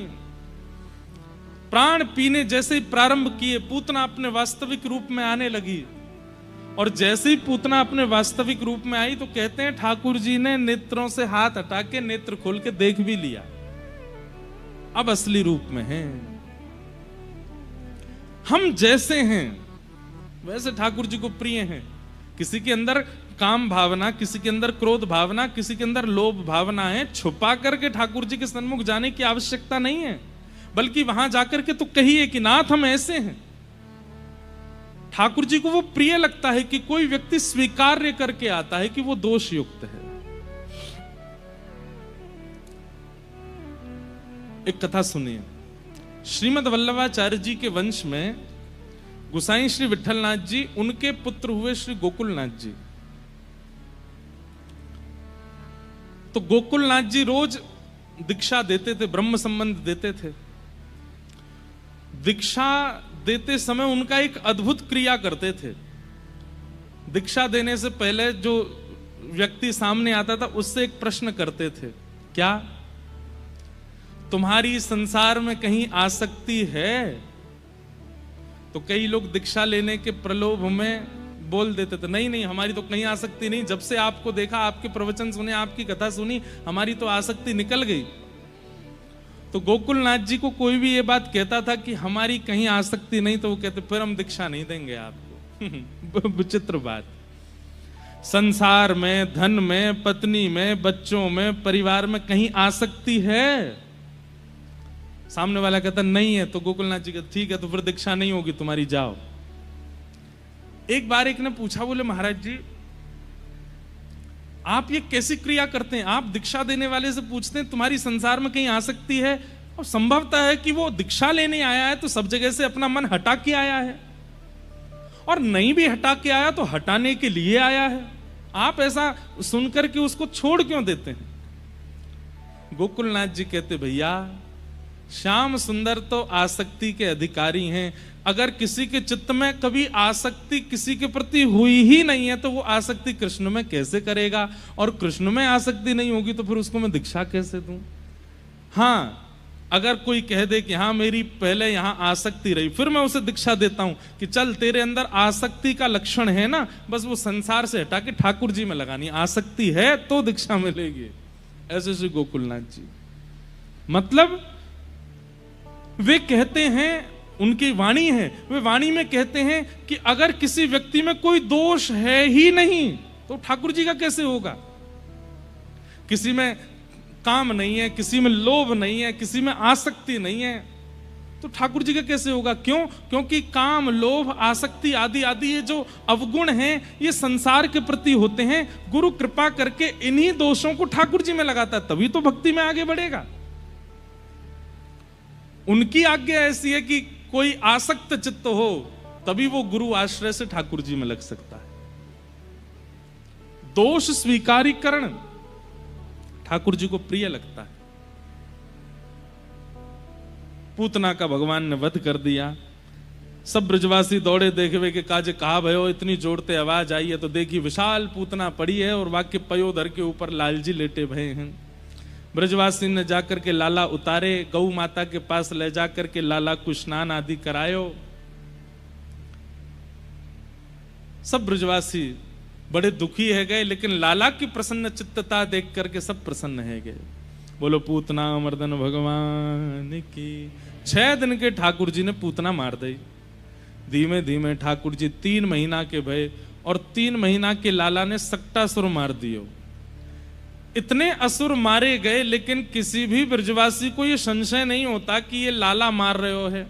प्राण पीने जैसे ही प्रारंभ किए, पूतना अपने वास्तविक रूप में आने लगी। और जैसे ही पूतना अपने वास्तविक रूप में आई तो कहते हैं ठाकुर जी ने नेत्रों से हाथ हटा के नेत्र खोल के देख भी लिया, अब असली रूप में हैं। हम जैसे हैं वैसे ठाकुर जी को प्रिय हैं। किसी के अंदर काम भावना, किसी के अंदर क्रोध भावना, किसी के अंदर लोभ भावना है, छुपा करके ठाकुर जी के सन्मुख जाने की आवश्यकता नहीं है, बल्कि वहां जाकर के तो कहिए कि नाथ हम ऐसे हैं। ठाकुर जी को वो प्रिय लगता है कि कोई व्यक्ति स्वीकार्य करके आता है कि वो दोष युक्त है। एक कथा सुनिए। श्रीमद् वल्लभाचार्य जी के वंश में गुसाई श्री विठलनाथ जी, उनके पुत्र हुए श्री गोकुलनाथ जी। तो गोकुलनाथ जी रोज दीक्षा देते थे, ब्रह्म संबंध देते थे। दीक्षा देते समय उनका एक अद्भुत क्रिया करते थे। दीक्षा देने से पहले जो व्यक्ति सामने आता था उससे एक प्रश्न करते थे, क्या तुम्हारी संसार में कहीं आसक्ति है? तो कई लोग दीक्षा लेने के प्रलोभ में बोल देते थे, नहीं नहीं हमारी तो कहीं आसक्ति नहीं, जब से आपको देखा, आपके प्रवचन सुने, आपकी कथा सुनी, हमारी तो आसक्ति निकल गई। तो गोकुलनाथ जी को कोई भी ये बात कहता था कि हमारी कहीं आसक्ति नहीं, तो वो कहते फिर हम दीक्षा नहीं देंगे आपको। विचित्र बात। संसार में, धन में, पत्नी में, बच्चों में, परिवार में कहीं आसक्ति है? सामने वाला कहता नहीं है, तो गोकुलनाथ जी कहते ठीक है, तो फिर दीक्षा नहीं होगी तुम्हारी, जाओ। एक बार एक ने पूछा, बोले महाराज जी आप ये कैसी क्रिया करते हैं? आप दीक्षा देने वाले से पूछते हैं तुम्हारी संसार में कहीं आसक्ति है, और संभवतः है कि वो दीक्षा लेने आया है तो सब जगह से अपना मन हटा के आया है, और नहीं भी हटा के आया तो हटाने के लिए आया है। आप ऐसा सुनकर के उसको छोड़ क्यों देते हैं? गोकुलनाथ जी कहते भैया श्याम सुंदर तो आसक्ति के अधिकारी हैं। अगर किसी के चित्त में कभी आसक्ति किसी के प्रति हुई ही नहीं है तो वो आसक्ति कृष्ण में कैसे करेगा? और कृष्ण में आसक्ति नहीं होगी तो फिर उसको मैं दीक्षा कैसे दूं? हाँ, अगर कोई कह दे कि हाँ मेरी पहले यहां आसक्ति रही, फिर मैं उसे दीक्षा देता हूं कि चल तेरे अंदर आसक्ति का लक्षण है ना, बस वो संसार से हटा के ठाकुर जी में लगानी, आसक्ति है तो दीक्षा मिलेगी। ऐसे श्री गोकुलनाथ जी, मतलब वे कहते हैं, उनकी वाणी है, वे वाणी में कहते हैं कि अगर किसी व्यक्ति में कोई दोष है ही नहीं तो ठाकुर जी का कैसे होगा? किसी में काम नहीं है, किसी में लोभ नहीं है, किसी में आसक्ति नहीं है, तो ठाकुर जी का कैसे होगा? क्यों? क्योंकि काम, लोभ, आसक्ति आदि आदि ये जो अवगुण हैं ये संसार के प्रति होते हैं। गुरु कृपा करके इन्हीं दोषों को ठाकुर जी में लगाता है, तभी तो भक्ति में आगे बढ़ेगा। उनकी आज्ञा ऐसी है कि कोई आसक्त चित्त हो तभी वो गुरु आश्रय से ठाकुर जी में लग सकता है। दोष स्वीकारीकरण ठाकुर जी को प्रिय लगता है। पूतना का भगवान ने वध कर दिया। सब ब्रजवासी दौड़े देखे के काजे कहा भयो, इतनी जोड़ते आवाज आई है तो देखी विशाल पूतना पड़ी है और वाक्य पयोधर के ऊपर लालजी लेटे भये हैं। ब्रजवासी ने जाकर के लाला उतारे, गौ माता के पास ले जाकर के लाला को स्नान आदि करायो। सब ब्रजवासी बड़े दुखी है गए, लेकिन लाला की प्रसन्न चित्तता देख करके सब प्रसन्न है गए। बोलो पूतना मर्दन भगवान की। 6 दिन के ठाकुर जी ने पूतना मार दी। धीमे धीमे ठाकुर जी 3 महीना के भय, और 3 महीना के लाला ने सक्टासुर मार दियो। इतने असुर मारे गए, लेकिन किसी भी ब्रजवासी को यह संशय नहीं होता कि ये लाला मार रहे हो है।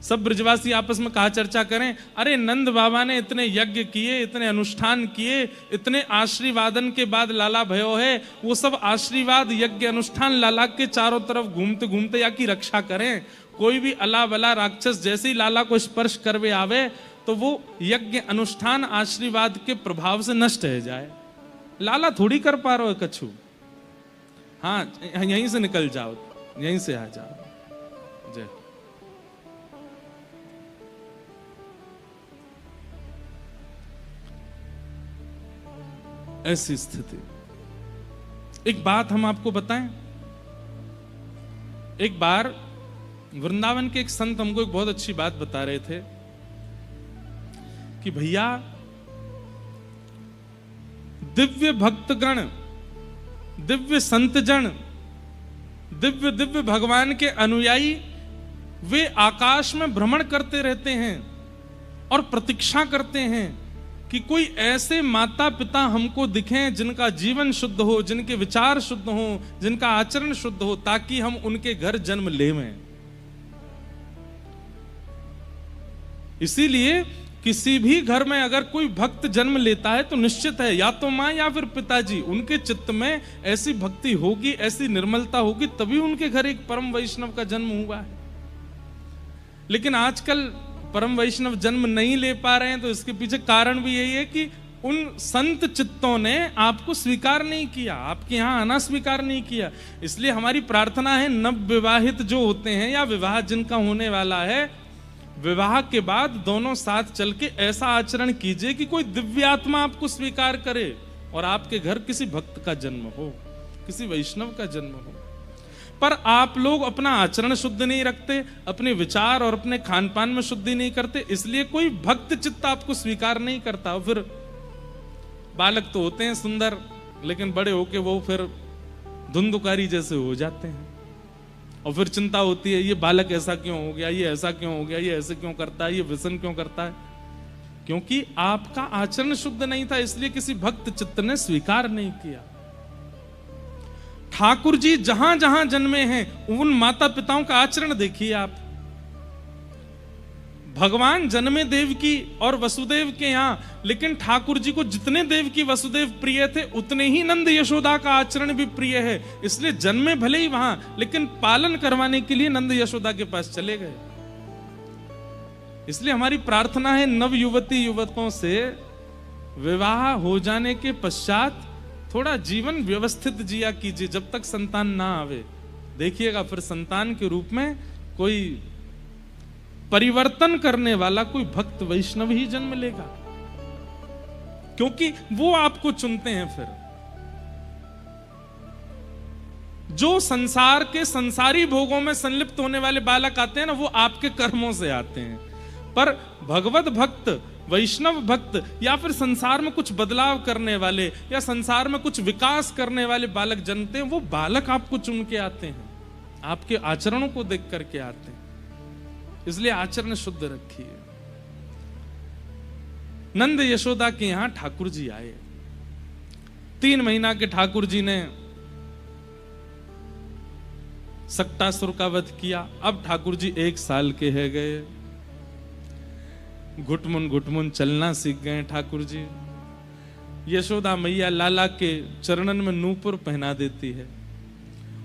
सब ब्रजवासी आपस में कहा चर्चा करें, अरे नंद बाबा ने इतने यज्ञ किए, इतने अनुष्ठान किए, इतने आशीर्वादन के बाद लाला भयो है। वो सब आशीर्वाद यज्ञ अनुष्ठान लाला के चारों तरफ घूमते घूमते या की रक्षा करें। कोई भी अला बला राक्षस जैसे ही लाला को स्पर्श करवे आवे तो वो यज्ञ अनुष्ठान आशीर्वाद के प्रभाव से नष्ट हो जाए। लाला थोड़ी कर पा रहे हो कछु। हाँ, यहीं से निकल जाओ, यहीं से आ जाओ। जय। ऐसी स्थिति। एक बात हम आपको बताएं, एक बार वृंदावन के एक संत हमको एक बहुत अच्छी बात बता रहे थे कि भैया दिव्य भक्तगण, दिव्य संतजन, दिव्य दिव्य भगवान के अनुयायी वे आकाश में भ्रमण करते रहते हैं और प्रतीक्षा करते हैं कि कोई ऐसे माता पिता हमको दिखें जिनका जीवन शुद्ध हो, जिनके विचार शुद्ध हो, जिनका आचरण शुद्ध हो, ताकि हम उनके घर जन्म लेवें। इसीलिए किसी भी घर में अगर कोई भक्त जन्म लेता है तो निश्चित है या तो मां या फिर पिताजी, उनके चित्त में ऐसी भक्ति होगी, ऐसी निर्मलता होगी, तभी उनके घर एक परम वैष्णव का जन्म हुआ है। लेकिन आजकल परम वैष्णव जन्म नहीं ले पा रहे हैं, तो इसके पीछे कारण भी यही है कि उन संत चित्तों ने आपको स्वीकार नहीं किया, आपके यहां आना स्वीकार नहीं किया। इसलिए हमारी प्रार्थना है, नव विवाहित जो होते हैं या विवाह जिनका होने वाला है, विवाह के बाद दोनों साथ चल के ऐसा आचरण कीजिए कि कोई दिव्यात्मा आपको स्वीकार करे और आपके घर किसी भक्त का जन्म हो, किसी वैष्णव का जन्म हो। पर आप लोग अपना आचरण शुद्ध नहीं रखते, अपने विचार और अपने खान पान में शुद्धि नहीं करते, इसलिए कोई भक्त चित्त आपको स्वीकार नहीं करता। फिर बालक तो होते हैं सुंदर, लेकिन बड़े होके वो फिर धुंधुकारी जैसे हो जाते हैं। और फिर चिंता होती है, ये बालक ऐसा क्यों हो गया, ये ऐसा क्यों हो गया, ये ऐसे क्यों करता है, ये व्यसन क्यों करता है। क्योंकि आपका आचरण शुद्ध नहीं था, इसलिए किसी भक्त चित्त ने स्वीकार नहीं किया। ठाकुर जी जहां जहां जन्मे हैं उन माता पिताओं का आचरण देखिए आप। भगवान जन्मे देव की और वसुदेव के यहां, लेकिन ठाकुर जी को जितने देव की वसुदेव प्रिय थे उतने ही नंद यशोदा का आचरण भी प्रिय है। इसलिए जन्मे भले ही वहां, लेकिन पालन करवाने के लिए नंद यशोदा के पास चले गए। इसलिए हमारी प्रार्थना है, नव युवती युवकों से विवाह हो जाने के पश्चात थोड़ा जीवन व्यवस्थित जिया कीजिए, जब तक संतान ना आवे। देखिएगा फिर संतान के रूप में कोई परिवर्तन करने वाला कोई भक्त वैष्णव ही जन्म लेगा, क्योंकि वो आपको चुनते हैं। फिर जो संसार के संसारी भोगों में संलिप्त होने वाले बालक आते हैं ना, वो आपके कर्मों से आते हैं। पर भगवत भक्त, वैष्णव भक्त, या फिर संसार में कुछ बदलाव करने वाले या संसार में कुछ विकास करने वाले बालक जन्मते हैं, वो बालक आपको चुन के आते हैं, आपके आचरणों को देख करके आते हैं। इसलिए आचरण शुद्ध रखिए। नंद यशोदा के यहां ठाकुर जी आए। 3 महीना के ठाकुर जी ने सक्टासुर का वध किया। अब ठाकुर जी 1 साल के है गए, घुटमुन चलना सीख गए ठाकुर जी। यशोदा मैया लाला के चरणन में नूपुर पहना देती है,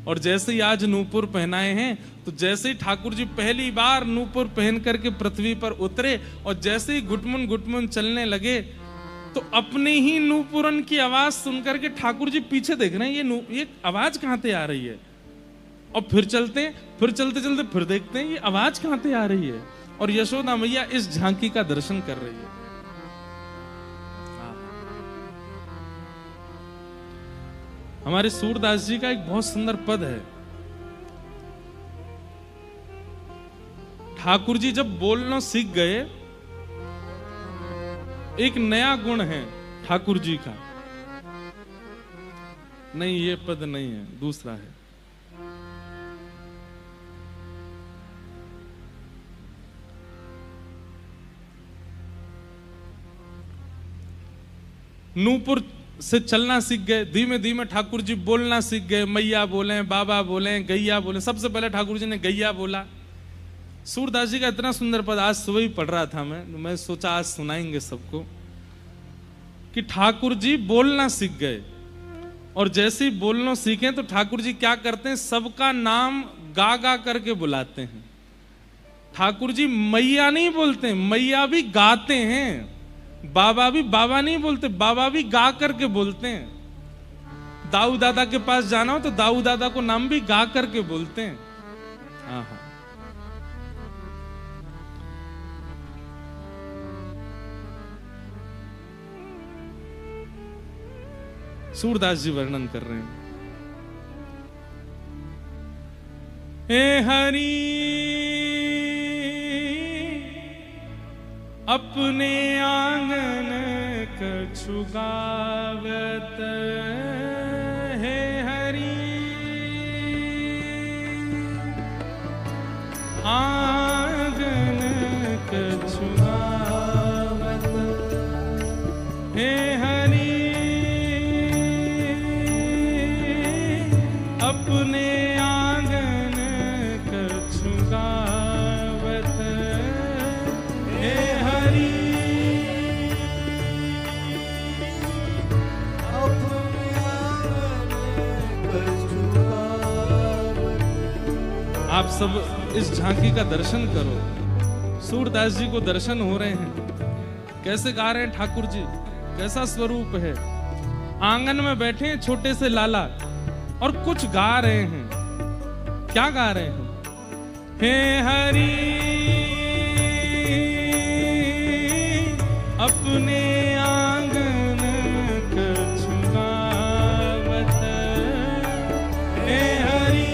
और जैसे ही आज नूपुर पहनाए हैं, तो जैसे ही ठाकुर जी पहली बार नूपुर पहन करके पृथ्वी पर उतरे और जैसे ही घुटमुन चलने लगे, तो अपने ही नूपुरन की आवाज सुनकर के ठाकुर जी पीछे देख रहे हैं, ये आवाज कहां से आ रही है। और फिर चलते फिर देखते हैं ये आवाज कहां से आ रही है, और यशोदा मैया इस झांकी का दर्शन कर रही है। हमारे सूरदास जी का एक बहुत सुंदर पद है। ठाकुर जी जब बोलना सीख गए एक नया गुण है ठाकुर जी का। नहीं, ये पद नहीं है, दूसरा है। नूपुर से चलना सीख गए, धीमे धीमे ठाकुर जी बोलना सीख गए। मैया बोले, बाबा बोले, गैया बोले। सबसे पहले ठाकुर जी ने गैया बोला। सूरदास जी का इतना सुंदर पद आज सुबह ही पढ़ रहा था मैं सोचा आज सुनाएंगे सबको, कि ठाकुर जी बोलना सीख गए। और जैसे ही बोलना सीखे तो ठाकुर जी क्या करते हैं, सबका नाम गा गा करके बुलाते हैं। ठाकुर जी मैया नहीं बोलते, मैया भी गाते हैं। बाबा भी बाबा नहीं बोलते, बाबा भी गा करके बोलते हैं। दाऊ दादा के पास जाना हो तो दाऊ दादा को नाम भी गा करके बोलते हैं। हाँ हाँ, सूरदास जी वर्णन कर रहे हैं। हे हरि अपने आंगन कछु गावत, हे हरि आंगन कछु गावत, हे हरि अपने आंगन कछु गावत, हे हरि अपने आंगन कछु गावत। आप सब इस झांकी का दर्शन करो। सूरदास जी को दर्शन हो रहे हैं, कैसे गा रहे हैं ठाकुर जी, कैसा स्वरूप है। आंगन में बैठे हैं छोटे से लाला और कुछ गा रहे हैं। क्या गा रहे हैं? हे हरि अपने आंगन कछु गावत, हे हरि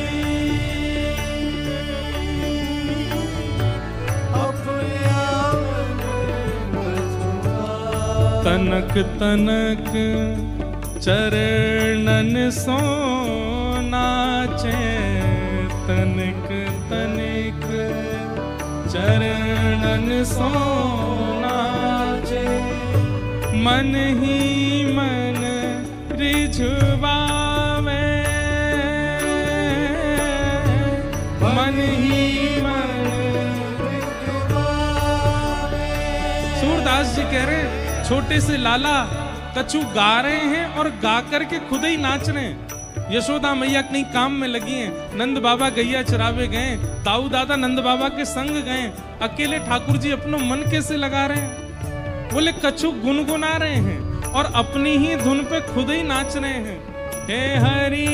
अपने आंगन कछु गावत। तनक तनक चरणन सो नाचे, तनिक तनिक चरणन सो नाचे, मन ही मन रिझवावे, मन ही मन रिझवावे। सूरदास जी कह रहे हैं छोटे से लाला कछु गा रहे हैं और गा करके खुद ही नाच रहे हैं। यशोदा मैया कहीं काम में लगी हैं, नंद बाबा गैया चरावे गए, दाऊ दादा नंद बाबा के संग गए, अकेले ठाकुर जी अपना मन कैसे लगा रहे हैं? बोले कछु गुनगुना रहे हैं और अपनी ही धुन पे खुद ही नाच रहे हैं। हे हरि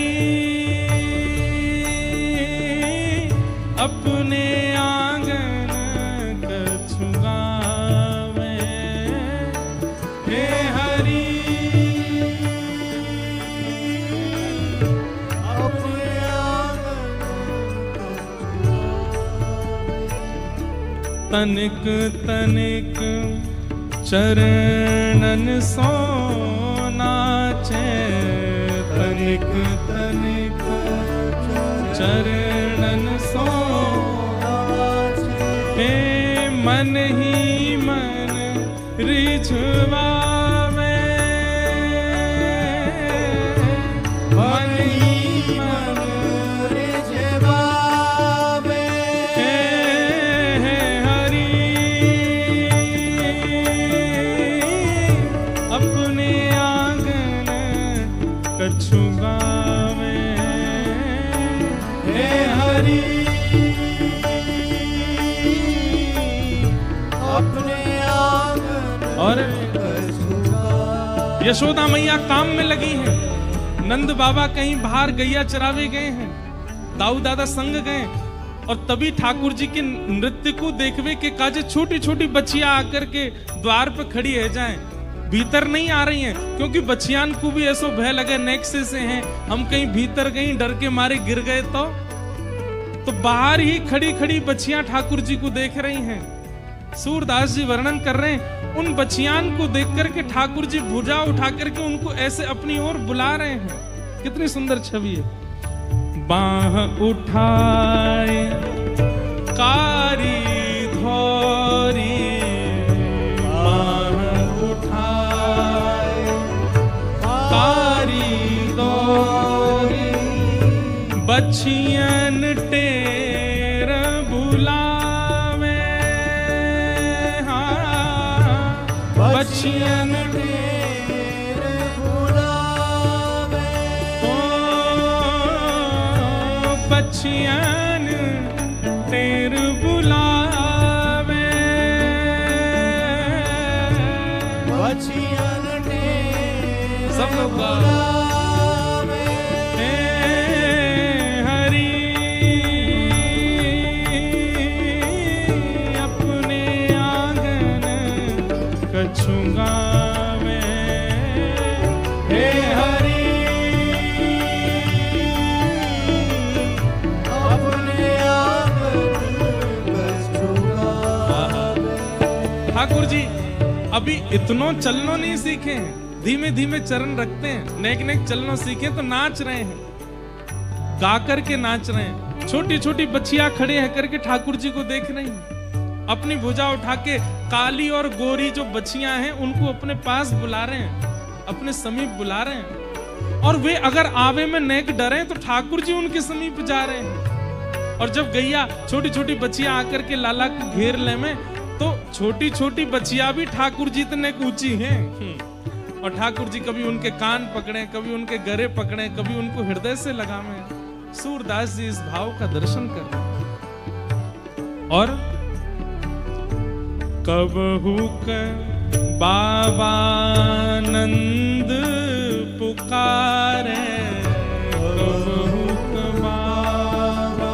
अपने आंगन कछु गावे, हे हरि अपने आंगन कछु गावत। तनिक तनिक चरणन सो नाचे, तनिक तनिक चरणन सो नाचे, हे मन ही मन रिझवावे, मन ही मन रिझवावे। अपने आंगन कछु गावे, हे हरि अपने आंगन और कछु गावत। यशोदा मैया काम में लगी हैं, नंद बाबा कहीं बाहर गैया चरावे गए हैं, दाऊ दादा संग गए, और तभी ठाकुर जी के नृत्य को देखवे के काजे छोटी छोटी बच्चियां आकर के द्वार पे खड़ी है जाएं, भीतर नहीं आ रही हैं, क्योंकि बच्चियान को भी ऐसा भय लगे नेक्से से हैं, हम कहीं भीतर कहीं डर के मारे गिर गए तो बाहर ही खड़ी खड़ी बच्चियां ठाकुर जी को देख रही हैं। सूरदास जी वर्णन कर रहे हैं, उन बचियान को देख करके ठाकुर जी भुजा उठा करके उनको ऐसे अपनी ओर बुला रहे हैं। कितनी सुंदर छवि है। बाह उठाए कारी धोरी, बाह उठाए कारी धोरी, बचियन टेर बुलावे, हाँ बचियन टेर बुलावे, ओ बचियन टेर बुलावे, बचियन टेर सब लोग बुलावे, हरि अपने आंगन कछु गावे, हे हरि अपने आंगन कछु गावे। ठाकुर जी अभी इतनो चलनो नहीं सीखे हैं, धीमे धीमे चरण रखते हैं, नेक नेक चलनो सीखे तो नाच रहे हैं, गा करके नाच रहे हैं। छोटी छोटी बच्चियां खड़े हैं करके ठाकुर जी को देख रही हैं, अपनी भुजा उठा के काली और गोरी जो बच्चियां हैं उनको अपने पास बुला रहे हैं, अपने समीप बुला रहे हैं। और वे अगर आवे में नेक डरे तो ठाकुर जी उनके समीप जा रहे हैं। और जब गैया छोटी छोटी बच्चियां आकर के लाला को घेर ले में, तो छोटी छोटी बच्चियां भी ठाकुर जी इतने ऊंची हैं। और ठाकुर जी कभी उनके कान पकड़े, कभी उनके गरे पकड़े, कभी उनको हृदय से लगावे। सूरदास जी इस भाव का दर्शन कर रहे हैं। और कबहू के बाबा नंद पुकारे, कबहू के बाबा,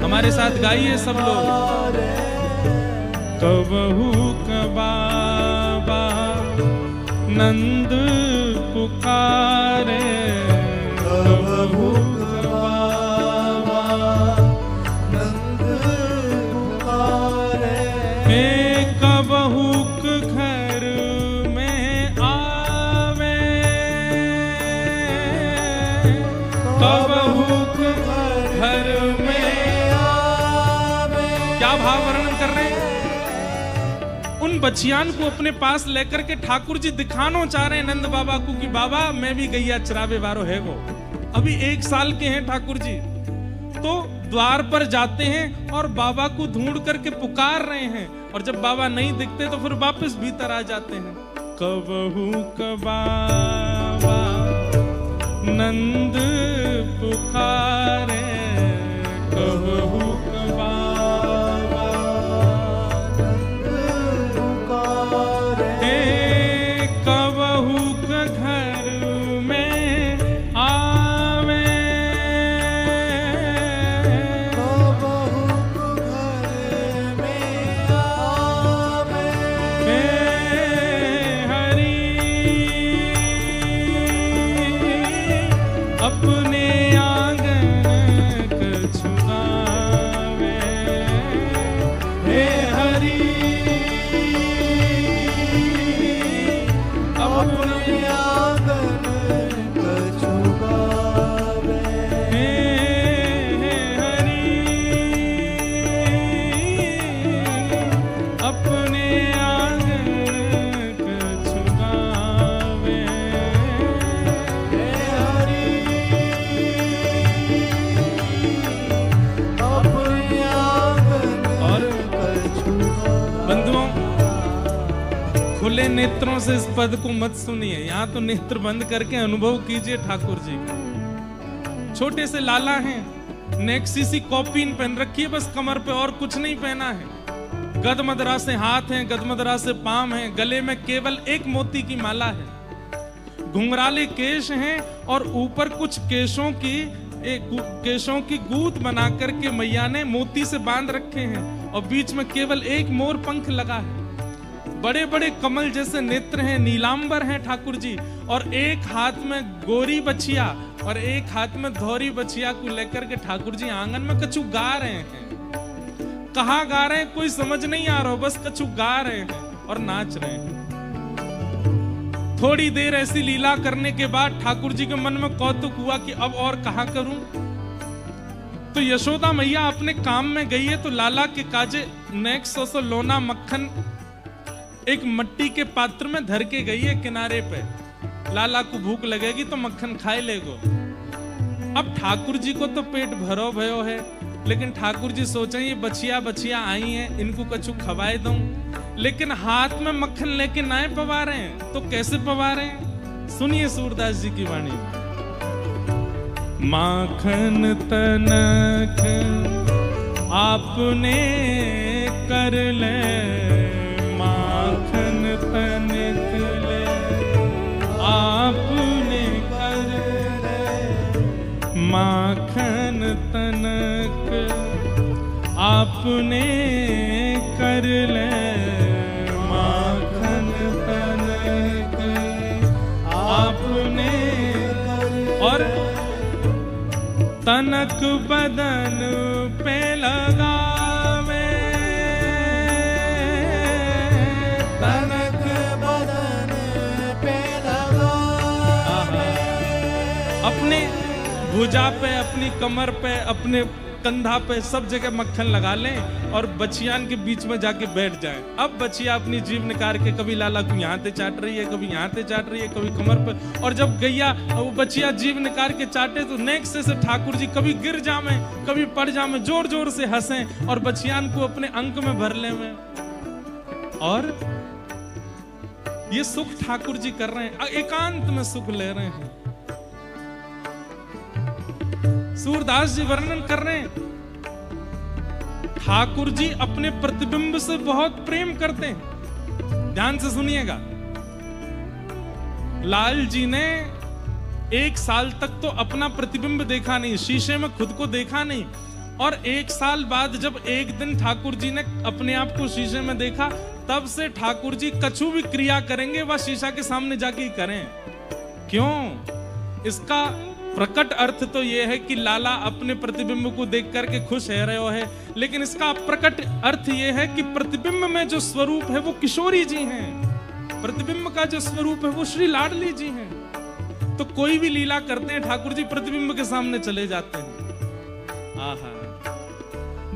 हमारे साथ गाइए सब लोग। कबहू के बाबा नंद पुकारे, कबहू के बाबा नंद पुकारे, हे कबहू के घर में आवे, कबहू के घर में आवे। क्या भाव वर्णन कर रहे हैं? उन बच्चियान को अपने पास लेकर के ठाकुर जी दिखाना चाह रहे हैं नंद बाबा को कि बाबा मैं भी गैया चरावे वारो है वो। अभी 1 साल के हैं ठाकुर जी, तो द्वार पर जाते हैं और बाबा को ढूंढ करके पुकार रहे हैं। और जब बाबा नहीं दिखते तो फिर वापस भीतर आ जाते हैं। कबहू क बाबा नंद पुकारे, कबहू क बाबा पुकारे, हे कबहू के घर में आवे, कबहू घर में आवे, हे हरि अपने आंगन कछु गावे, हे हरि अपने आंगन कछु गावे, हे हरि अपने आंगन कछु गावे, हे हरि अपने आंगन और कछु गावे। बंधुओं, खुले नेत्रों से इस पद को मत सुनिए, यहाँ तो नेत्र बंद करके अनुभव कीजिए ठाकुर जी का। छोटे से लाला हैं, नेक्सीसी कॉपीन पहन रखी है बस कमर पे, और कुछ नहीं पहना है। गदमदरा से हाथ हैं, गदमदरा से पांव हैं, गले में केवल एक मोती की माला है। घुंघराले केश हैं और ऊपर कुछ केशों की गूंथ बना करके मैया ने मोती से बांध रखे हैं, और बीच में केवल एक मोर पंख लगा है। बड़े बड़े कमल जैसे नेत्र हैं, नीलांबर हैं ठाकुर जी, और एक हाथ में गोरी बछिया और एक हाथ में धौरी बछिया को लेकर के ठाकुर जी आंगन में कछु गा रहे हैं। कहाँ गा रहे हैं कोई समझ नहीं आ रहा, बस कछु गा रहे हैं और नाच रहे हैं। थोड़ी देर ऐसी लीला करने के बाद ठाकुर जी के मन में कौतुक हुआ कि अब और कहाँ करूं। तो यशोदा मैया अपने काम में गई है, तो लाला के काजे नेक्स्ट 100 लोना मक्खन एक मट्टी के पात्र में धर के गई है किनारे पे। लाला को भूख लगेगी तो मक्खन खाए लेगो। अब ठाकुर जी को तो पेट भरो भयो है, लेकिन ठाकुर जी सोचे ये बचिया बचिया आई हैं, इनको कछु खवाए दूं, लेकिन हाथ में मक्खन लेके नाए पवा रहे हैं, तो कैसे पवा रहे हैं? सुनिए सूरदास जी की वाणी। माखन तनक आपने कर ले, माखन तनक ले आपने कर ले, माखन तनक आपने कर ले, माखन तनक आपने और तनक बदन पे लगावे, तनक बदन पे लगावे, अपने भुजा पे, अपनी कमर पे, अपने कंधा पे, सब जगह मक्खन लगा लें और बचियान के बीच में जाके बैठ जाएं। अब बचिया अपनी जीभ निकाल के कभी लाला को यहाँ से चाट रही है, कभी यहाँ से चाट रही है, कभी कमर पे, और जब गैया वो बचिया जीभ निकाल के चाटे तो नेक्स्ट से ठाकुर जी कभी गिर जामे, कभी पड़ जामे, जोर जोर से हंसें और बचियान को अपने अंक में भर ले में। और ये सुख ठाकुर जी कर रहे हैं, एकांत में सुख ले रहे हैं। सूरदास जी वर्णन कर रहे हैं, ठाकुर जी अपने प्रतिबिंब से बहुत प्रेम करते हैं। ध्यान से सुनिएगा। लाल जी ने 1 साल तक तो अपना प्रतिबिंब देखा नहीं, शीशे में खुद को देखा नहीं, और 1 साल बाद जब एक दिन ठाकुर जी ने अपने आप को शीशे में देखा, तब से ठाकुर जी कछु भी क्रिया करेंगे वह शीशा के सामने जाके ही करें। क्यों? इसका प्रकट अर्थ तो यह है कि लाला अपने प्रतिबिंब को देख करके खुश है रहे हो है, लेकिन इसका प्रकट अर्थ यह है कि प्रतिबिंब में जो स्वरूप है वो किशोरी जी हैं, प्रतिबिंब का जो स्वरूप है वो श्री लाडली जी हैं। तो कोई भी लीला करते हैं ठाकुर जी प्रतिबिंब के सामने चले जाते हैं। आहा,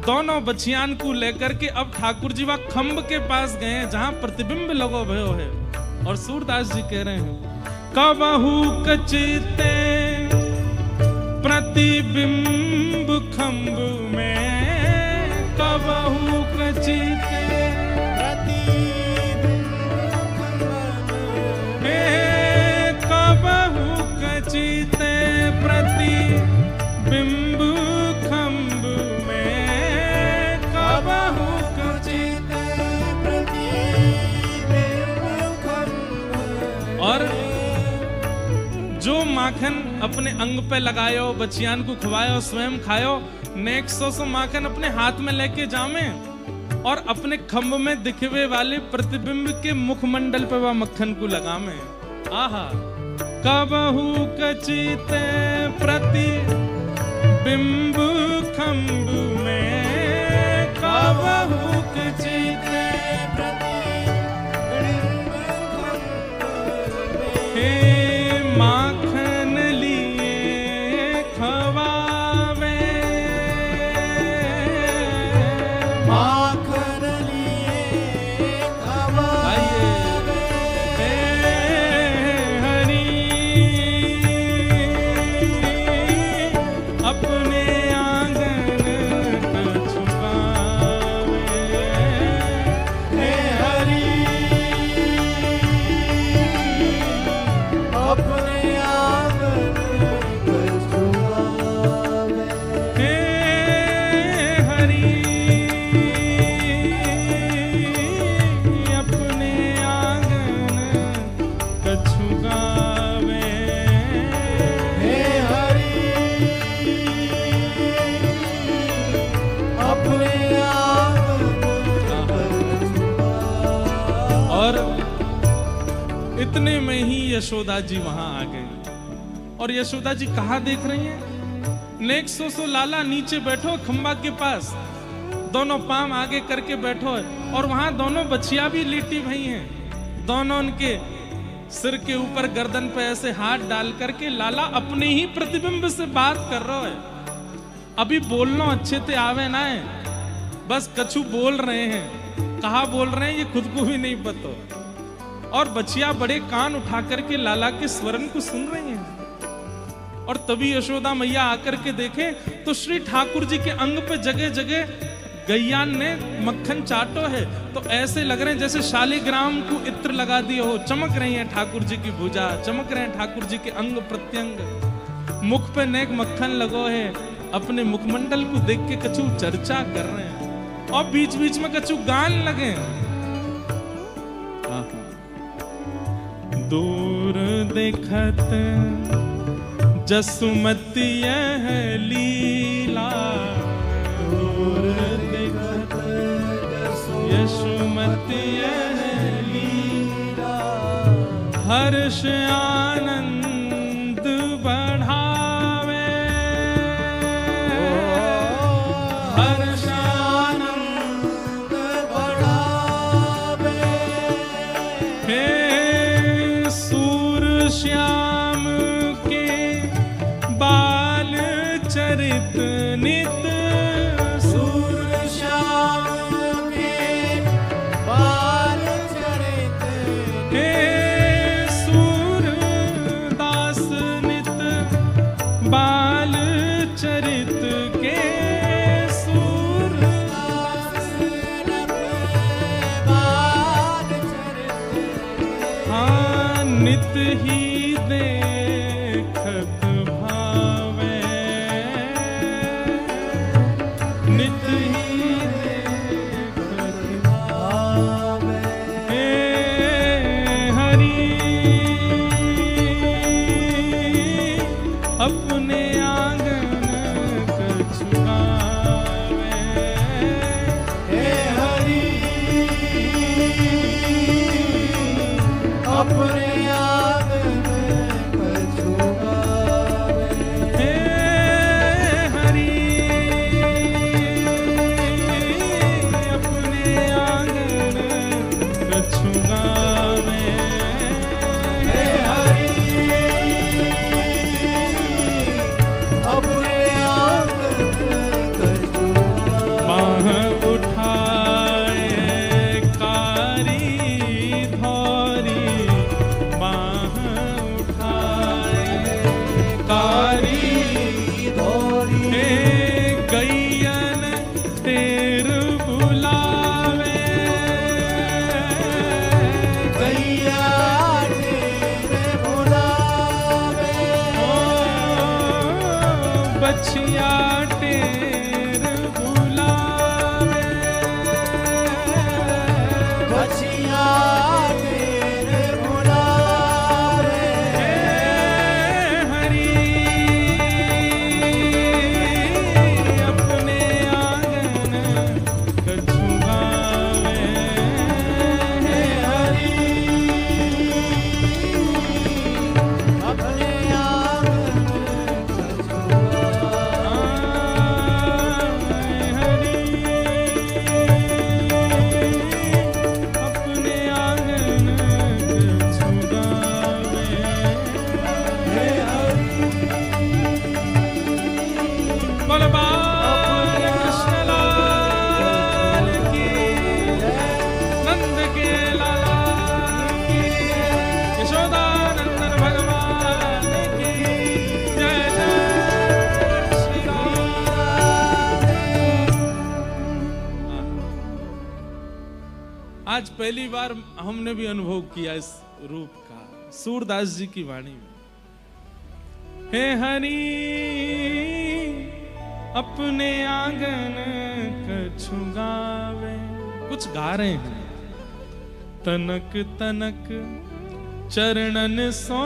दोनों बचियान को लेकर के अब ठाकुर जी वह खंभ के पास गए हैं जहां प्रतिबिंब लगो भयो है, और सूरदास जी कह रहे हैं, कबहू कचिते प्रतिबिंब खंभ में, कबहू कचिते प्रतिबिंब खंभ में, कबहू कचिते प्रतिबिंब खंभ में, कबहू कचिते प्रतिबिंब खंभ। और जो माखन अपने अंग पे लगायो, बचियान को खवायो, स्वयं खायो, नेक्स्ट 100 माखन अपने हाथ में लेके जामे और अपने खंभ में दिखवे वाले प्रतिबिंब के मुखमंडल पे वह मक्खन को लगामे। आहा, कबहू कचिते प्रतिबिंब खंभ में, कबहू कचिते प्रतिबिंब खंभ में, माखन लिए खवावे, माखन लिए खवावे, हरि अपने आंगन छुपावे, हे हरि अपने इतने में ही यशोदा जी वहां आ गई। और यशोदा जी कहां देख रही हैं? नेक्स्ट 100 लाला नीचे बैठो खंबा के पास, दोनों पांव आगे करके बैठो है, और वहां दोनों बच्चियां भी लेटी भई हैं। दोनों उनके सिर के ऊपर गर्दन पे ऐसे हाथ डाल करके लाला अपने ही प्रतिबिंब से बात कर रहा है। अभी बोलना अच्छे से आवे ना है, बस कछु बोल रहे हैं, कहा बोल रहे हैं ये खुद को भी नहीं पता, और बच्चियां बड़े कान उठा करके लाला के स्वरन को सुन रही हैं। और तभी यशोदा मैया आकर के देखे तो श्री ठाकुर जी के अंग पे जगह जगह गैया ने मक्खन चाटो है, तो ऐसे लग रहे हैं जैसे शालिग्राम को इत्र लगा दिए हो। चमक रही है ठाकुर जी की भुजा, चमक रहे हैं ठाकुर जी के अंग प्रत्यंग, मुख पे नेक मक्खन लगो है। अपने मुखमंडल को देख के कछु चर्चा कर रहे हैं, और बीच बीच में कछु गान लगे। दूर देखत जसुमती यह लीला, दूर देखत यशुमती यह लीला, हर्ष आनंद बढ़ावे, हर्ष आनंद बढ़ावे। हे सूर श्याम के बाल चरित नित, सूर श्याम के बाल चरित, हे सूर दास नित बाल चरित के, सूर दास नित बाल चरित, हाँ नित ही देखत भावे, नित ही देखत भावे। हे हरि अपने आंगन कछु गावे, हे हरि अपने आंगन कछु गावे, हे हरि अपने आंगन कछु गावे, हे हरि अपने आंगन कछु गावे। बाह उठाए कारी धौरी, बाह उठाए कारी धौरी, हे गैयन तेर बुलावे, गैया तेरे बुलावे, बछिया टेर बुलावे, बछिया तेरे बुलावे, हे हरि अपने आंगन कछु गावे, हे हरि अपने आंगन कछु आज पहली बार हमने भी अनुभव किया इस रूप का सूरदास जी की वाणी में। हे हरि अपने आंगन कछु गावे, कुछ गा रहे हैं। तनक तनक चरणन सो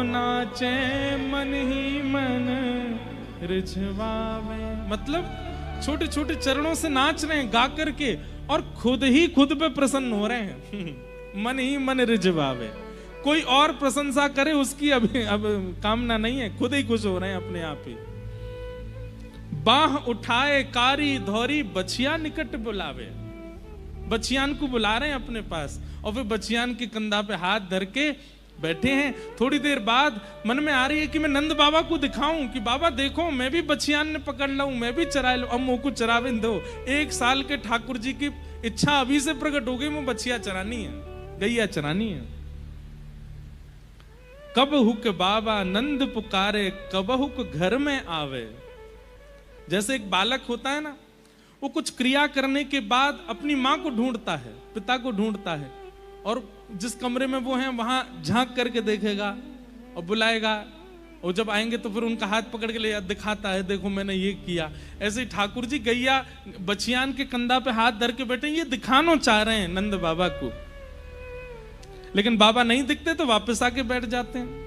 नाचे मन ही मन रिझवावे, मतलब छोटे छोटे चरणों से नाच रहे हैं गा करके और खुद ही खुद पे प्रसन्न हो रहे हैं। मन ही मन रिझवावे, कोई और प्रशंसा करे उसकी अभी अब कामना नहीं है, खुद ही खुश हो रहे हैं अपने आप ही। बाह उठाए कारी धौरी बछिया निकट बुलावे। बछियान को बुला रहे हैं अपने पास और फिर बछियान के कंधा पे हाथ धर के बैठे हैं। थोड़ी देर बाद मन में आ रही है कि मैं नंद बाबा को दिखाऊं कि बाबा देखो मैं भी बछियान ने पकड़ लाऊं, मैं भी चरा लूं। अब मुंह को चरावे दो। 1 साल के ठाकुर जी की इच्छा अभी से प्रकट हो गई, मुझे बछिया चरानी है, गैया चरानी है। कब हुक बाबा नंद पुकारे, कब हुक घर में आवे। जैसे एक बालक होता है ना, वो कुछ क्रिया करने के बाद अपनी माँ को ढूंढता है, पिता को ढूंढता है, और जिस कमरे में वो हैं वहां झांक करके देखेगा और बुलाएगा, और जब आएंगे तो फिर उनका हाथ पकड़ के ले दिखाता है, देखो मैंने ये किया। ऐसे ही ठाकुर जी गैया बछियान के कंधा पे हाथ धर के बैठे, ये दिखाना चाह रहे हैं नंद बाबा को, लेकिन बाबा नहीं दिखते तो वापस आके बैठ जाते हैं।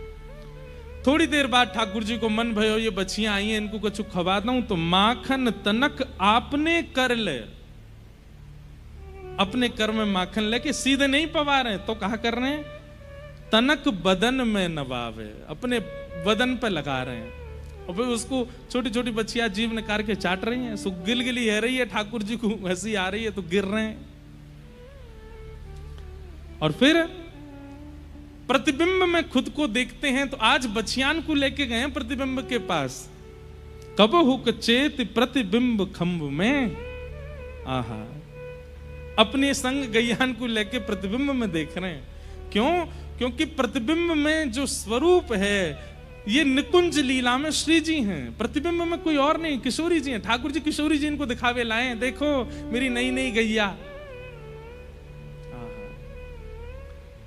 थोड़ी देर बाद ठाकुर जी को मन भयो ये बछियां आई हैं, इनको कुछ खवाता हूं, तो माखन तनक आपने कर ले। अपने कर में माखन लेके सीधे नहीं पवा रहे, तो कहा कर रहे हैं तनक बदन में नवावे, अपने बदन पे लगा रहे हैं। और फिर उसको छोटी छोटी बच्चियां जीभ निकाल के चाट रही हैं, सो गिलगिली है रही है, ठाकुर जी को हंसी आ रही है तो गिर रहे हैं। और फिर प्रतिबिंब में खुद को देखते हैं, तो आज बछियान को लेके गए हैं प्रतिबिंब के पास। कब हुक चेत प्रतिबिंब खंभ में, आहा, अपने संग गैयान को लेके प्रतिबिंब में देख रहे हैं। क्यों? क्योंकि प्रतिबिंब में जो स्वरूप है ये निकुंज लीला में श्री जी हैं, प्रतिबिंब में कोई और नहीं, किशोरी जी हैं। ठाकुर जी किशोरी जी इनको दिखावे लाए, देखो मेरी नई नई गैया।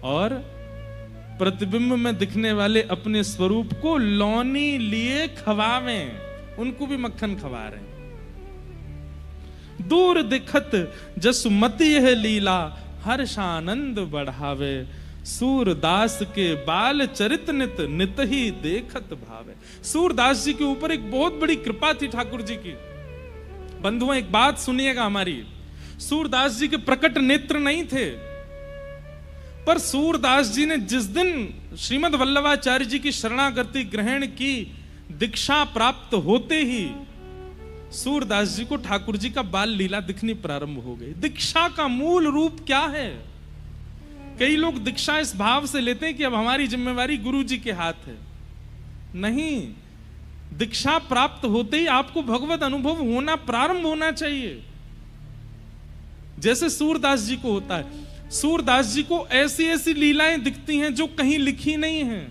और प्रतिबिंब में दिखने वाले अपने स्वरूप को लौनी लिए खवावें, उनको भी मक्खन खवा रहे हैं। दूर दिखत जसुमति यह लीला, हर्षानंद बढ़ावे। सूरदास के बाल चरित नित नित ही देखत भावे। सूरदास जी के ऊपर एक बहुत बड़ी कृपा थी ठाकुर जी की। बंधुओं एक बात सुनिएगा हमारी, सूरदास जी के प्रकट नेत्र नहीं थे, पर सूरदास जी ने जिस दिन श्रीमद् वल्लभाचार्य जी की शरणागति ग्रहण की, दीक्षा प्राप्त होते ही सूरदास जी को ठाकुर जी का बाल लीला दिखनी प्रारंभ हो गई। दीक्षा का मूल रूप क्या है? कई लोग दीक्षा इस भाव से लेते हैं कि अब हमारी जिम्मेवारी गुरु जी के हाथ है। नहीं, दीक्षा प्राप्त होते ही आपको भगवत अनुभव होना प्रारंभ होना चाहिए, जैसे सूरदास जी को होता है। सूरदास जी को ऐसी ऐसी लीलाएं दिखती हैं जो कहीं लिखी नहीं हैं,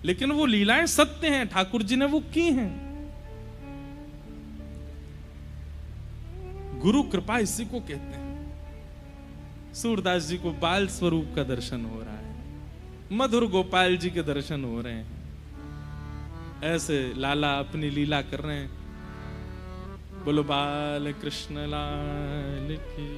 लेकिन वो लीलाएं सत्य हैं, ठाकुर जी ने वो की हैं। गुरु कृपा इसी को कहते हैं। सूरदास जी को बाल स्वरूप का दर्शन हो रहा है, मधुर गोपाल जी के दर्शन हो रहे हैं। ऐसे लाला अपनी लीला कर रहे हैं। बोलो बाल कृष्ण लाल की।